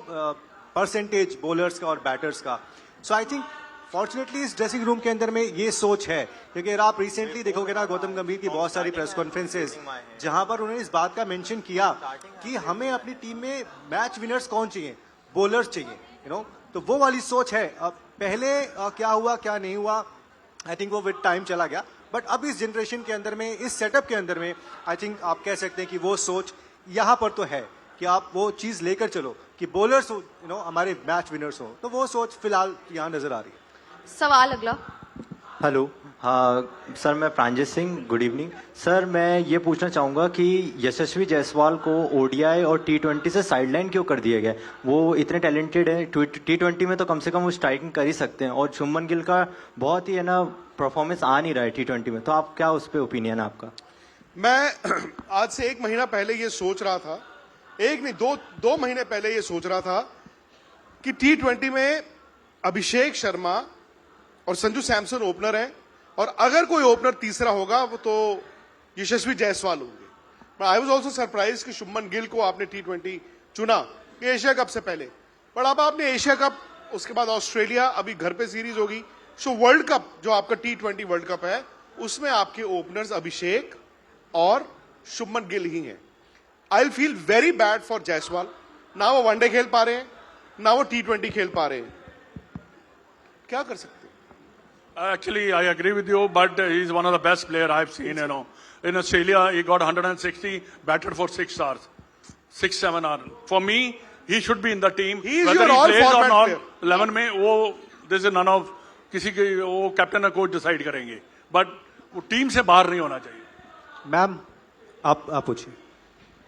परसेंटेज बॉलर्स का और बैटर्स का, सो आई थिंक फॉर्चुनेटली इस ड्रेसिंग रूम के अंदर में ये सोच है, क्योंकि अगर आप रिसेंटली देखोगे ना गौतम गंभीर की बहुत सारी प्रेस कॉन्फ्रेंसेस जहां पर उन्होंने इस बात का मेंशन किया कि हमें अपनी टीम में मैच विनर्स कौन चाहिए, बॉलर्स चाहिए, तो वो वाली सोच है। अब पहले क्या हुआ क्या नहीं हुआ, आई थिंक वो विद टाइम चला गया, बट अब इस जनरेशन के अंदर में, इस सेटअप के अंदर में आई थिंक आप कह सकते हैं कि वो सोच यहाँ पर तो है कि आप वो चीज लेकर चलो कि बॉलर्स हमारे मैच विनर्स हो, तो वो सोच फिलहाल यहाँ नजर आ रही है। सवाल अगला। हेलो, हाँ सर, मैं प्रांजित सिंह, गुड इवनिंग सर। मैं ये पूछना चाहूँगा कि यशस्वी जायसवाल को ओडीआई और T20 से साइडलाइन क्यों कर दिया गया? वो इतने टैलेंटेड है, T20 में तो कम से कम वो स्ट्राइकिंग कर ही सकते हैं, और शुभमन गिल का बहुत ही परफॉर्मेंस आ नहीं रहा है T20 में, तो आप क्या उस पर ओपिनियन है आपका? मैं आज से 1 महीना पहले ये सोच रहा था, एक नहीं 2 महीने पहले ये सोच रहा था कि T20 में अभिषेक शर्मा और संजू सैमसन ओपनर हैं, और अगर कोई ओपनर तीसरा होगा वो तो यशस्वी जायसवाल होंगे। आई वाज आल्सो सरप्राइज कि शुभमन गिल को आपने T20 चुना एशिया कप से पहले, पर अब आपने एशिया कप, उसके बाद ऑस्ट्रेलिया, अभी घर पे सीरीज होगी, सो वर्ल्ड कप जो आपका T20 वर्ल्ड कप है उसमें आपके ओपनर्स अभिषेक और शुभमन गिल ही हैं। I will feel very bad for Jaiswal, ना वो वनडे खेल पा रहे हैं ना वो T20 खेल पा रहे हैं, क्या कर सकते हैं? Actually, I agree with you, but he's one of the best player I've seen. In Australia, he got 160, batted for 6 hours, 6-7 hours. For me, he should be in the team. He is Whether your he plays or all-format not, player. 11 में वो this is none of किसी के वो captain और coach decide करेंगे, but वो team से बाहर नहीं होना चाहिए। मैम आप पूछिए।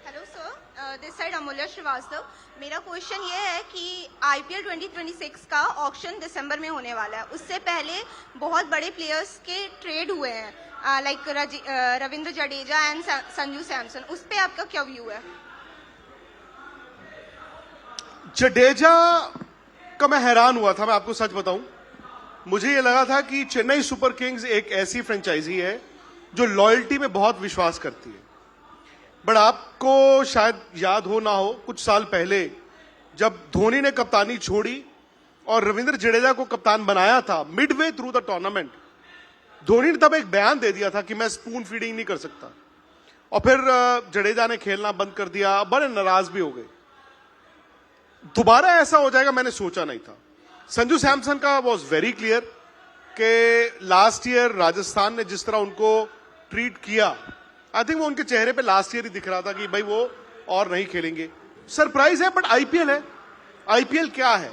हेलो सर, दिस साइड अमूल्य श्रीवास्तव। मेरा क्वेश्चन ये है कि आईपीएल 2026 का ऑक्शन दिसंबर में होने वाला है, उससे पहले बहुत बड़े प्लेयर्स के ट्रेड हुए हैं, लाइक रविंद्र जडेजा एंड संजू सैमसन, उस पे आपका क्या व्यू है? जडेजा का मैं हैरान हुआ था, मैं आपको सच बताऊं। मुझे ये लगा था कि चेन्नई सुपर किंग्स एक ऐसी फ्रेंचाइजी है जो लॉयल्टी में बहुत विश्वास करती है। बट आपको शायद याद हो ना हो, कुछ साल पहले जब धोनी ने कप्तानी छोड़ी और रविंद्र जडेजा को कप्तान बनाया था Midway through the tournament, Dhoni ने तब एक बयान दे दिया था कि मैं स्पून फीडिंग नहीं कर सकता, और फिर जडेजा ने खेलना बंद कर दिया, बड़े नाराज भी हो गए। दोबारा ऐसा हो जाएगा मैंने सोचा नहीं था। संजू सैमसन का वॉज वेरी क्लियर कि लास्ट ईयर राजस्थान ने जिस तरह उनको ट्रीट किया, आई थिंक वो उनके चेहरे पे लास्ट ईयर ही दिख रहा था कि भाई वो और नहीं खेलेंगे। सरप्राइज है, बट आईपीएल है। आईपीएल क्या है?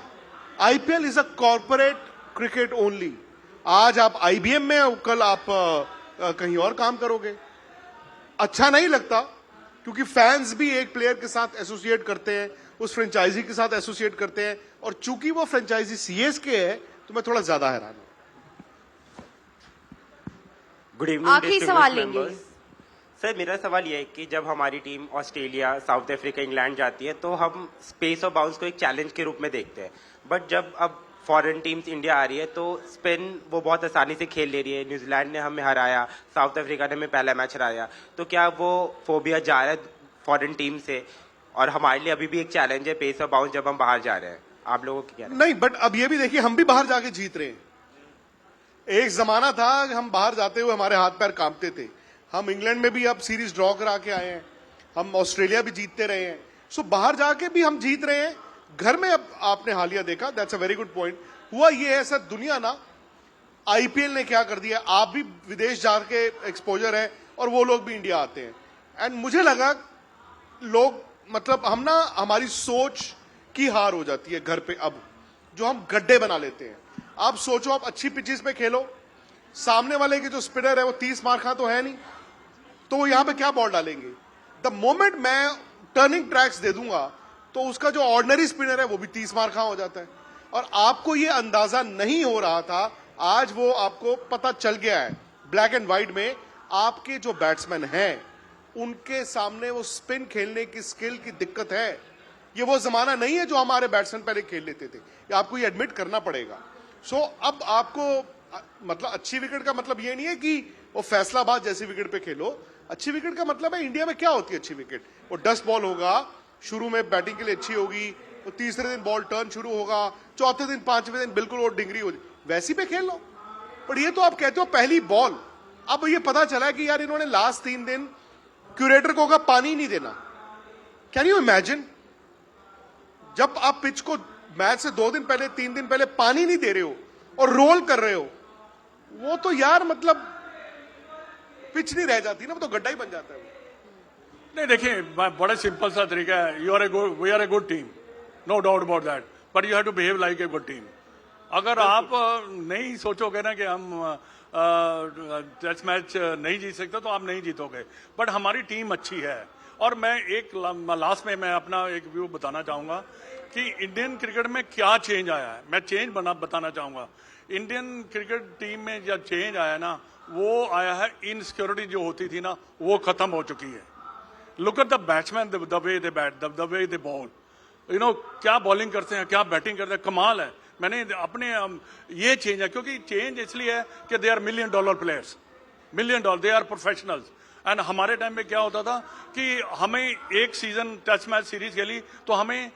IPL is a corporate cricket only. आज आप आईबीएम में हो, कल आप कहीं और काम करोगे। अच्छा नहीं लगता क्योंकि फैंस भी एक प्लेयर के साथ एसोसिएट करते हैं, उस फ्रेंचाइजी के साथ एसोसिएट करते हैं, और चूंकि वो फ्रेंचाइजी सीएसके है तो मैं थोड़ा ज्यादा हैरान हूं। Good evening. आखिरी सवाल लेंगे। सर, मेरा सवाल यह है कि जब हमारी team Australia, south Africa, England जाती है तो हम स्पेस और बाउंस को एक चैलेंज के रूप में देखते हैं, बट जब अब फॉरेन टीम्स इंडिया आ रही है तो स्पिन वो बहुत आसानी से खेल ले रही है। न्यूजीलैंड ने हमें हराया, साउथ अफ्रीका ने हमें पहला मैच हराया, तो क्या वो फोबिया जा रहा है फॉरेन टीम से? और हमारे लिए अभी भी एक चैलेंज है पेस और बाउंस जब हम बाहर जा रहे हैं। आप लोगों की क्या? नहीं, बट अब ये भी देखिए, हम भी बाहर जाके जीत रहे हैं। एक जमाना था हम बाहर जाते हुए हमारे हाथ पैर कांपते थे। हम इंग्लैंड में भी अब सीरीज ड्रॉ करा के आए हैं, हम ऑस्ट्रेलिया भी जीतते रहे हैं, सो बाहर जाके भी हम जीत रहे हैं। घर में अब आपने हालिया देखा, that's a very good point. हुआ ये है सर, दुनिया ना, आईपीएल ने क्या कर दिया, आप भी विदेश जाके एक्सपोजर है और वो लोग भी इंडिया आते हैं, एंड मुझे लगा लोग मतलब हम ना, हमारी सोच की हार हो जाती है घर पे अब, जो हम गड्ढे बना लेते हैं। आप सोचो, आप अच्छी पिचेस पे खेलो, सामने वाले के जो स्पिनर है वो 30 मार खा तो है नहीं, तो वो यहां पे क्या बॉल डालेंगे? द मोमेंट मैं टर्निंग ट्रैक्स दे दूंगा तो उसका जो ऑर्डिनरी स्पिनर है वो भी 30 मार खा हो जाता है। और आपको ये अंदाजा नहीं हो रहा था, आज वो आपको पता चल गया है ब्लैक एंड व्हाइट में। आपके जो बैट्समैन हैं उनके सामने वो स्पिन खेलने की स्किल की दिक्कत है। ये वो जमाना नहीं है जो हमारे बैट्समैन पहले खेल लेते थे, ये आपको ये एडमिट करना पड़ेगा। सो अब आपको मतलब अच्छी विकेट का मतलब ये नहीं है कि वो फैसलाबाद जैसी विकेट पे खेलो। अच्छी विकेट का मतलब है, इंडिया में क्या होती है अच्छी विकेट? वो डस्ट बॉल होगा, शुरू में बैटिंग के लिए अच्छी होगी, तो तीसरे दिन बॉल टर्न शुरू होगा, चौथे दिन, पांचवें दिन बिल्कुल वो डिंगरी हो जाए, वैसी पे खेल लो। पर ये तो आप कहते हो पहली बॉल। अब ये पता चला है कि यार इन्होंने लास्ट 3 दिन क्यूरेटर को कहा पानी नहीं देना। कैन यू इमेजिन, जब आप पिच को मैच से 2 दिन पहले, 3 दिन पहले पानी नहीं दे रहे हो और रोल कर रहे हो, वो तो यार मतलब पिच नहीं रह जाती ना, वो तो गड्ढा ही बन जाता है। नहीं, देखिए, बड़ा सिंपल सा तरीका है। We are a good team, no doubt about that, but you have to behave like a good team. अगर आप नहीं सोचोगे ना कि हम टेस्ट मैच नहीं जीत सकते, तो आप नहीं जीतोगे। बट हमारी टीम अच्छी है, और मैं एक लास्ट में मैं अपना एक व्यू बताना चाहूंगा कि इंडियन क्रिकेट में क्या चेंज आया है। मैं चेंज बताना चाहूंगा। इंडियन क्रिकेट टीम में जब चेंज आया ना, वो आया है इनसिक्योरिटी जो होती थी ना, वो खत्म हो चुकी है। Look at the batsman, the way they bat, the way they ball, you know, क्या बॉलिंग करते हैं, क्या बैटिंग करते हैं, कमाल है। मैंने अपने ये चेंज है, क्योंकि चेंज इसलिए है कि they are $1 million players, $1 million, they are professionals. And हमारे टाइम में क्या होता था कि हमें एक सीजन टेस्ट मैच सीरीज खेली तो हमें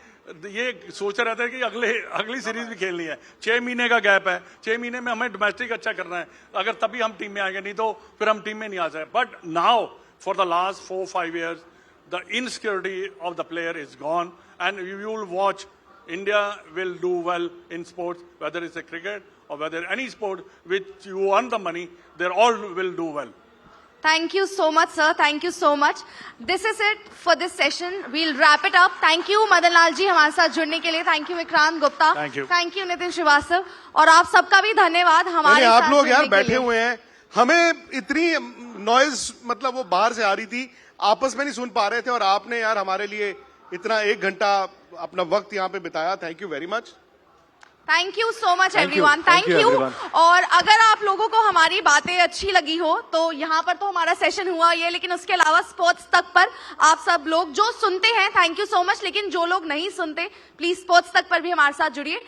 ये सोचा रहता है कि अगली सीरीज भी खेलनी है। 6 महीने का गैप है, 6 महीने में हमें डोमेस्टिक अच्छा करना है, अगर तभी हम टीम में आएंगे, नहीं तो फिर हम टीम में नहीं आ सकते। But now for the last 4-5 years the insecurity of the player is gone, and you will watch India will do well in sports, whether it's a cricket or whether any sport which you earn the money, they all will do well. Thank you so much, sir. Thank you so much. This is it for this session. We'll wrap it up. Thank you, Madan Lal ji, हमारे साथ जुड़ने के लिए. Thank you, Vikrant Gupta. Thank you. Thank you, Nitin Srivastava. और आप सबका भी धन्यवाद हमारे साथ आप लोग यार जुड़ने के बैठे लिए. हुए हैं, हमें इतनी नॉइज मतलब वो बाहर से आ रही थी, आपस में नहीं सुन पा रहे थे, और आपने यार हमारे लिए इतना 1 घंटा अपना वक्त यहाँ पे बिताया. Thank you very much. Thank you so much Thank you. Everyone, Thank thank you, you. everyone. और अगर आप लोगों को हमारी बातें अच्छी लगी हो तो यहाँ पर तो हमारा सेशन हुआ ये, लेकिन उसके अलावा स्पोर्ट्स तक पर आप सब लोग जो सुनते हैं थैंक यू सो मच, लेकिन जो लोग नहीं सुनते प्लीज स्पोर्ट्स तक पर भी हमारे साथ जुड़िए।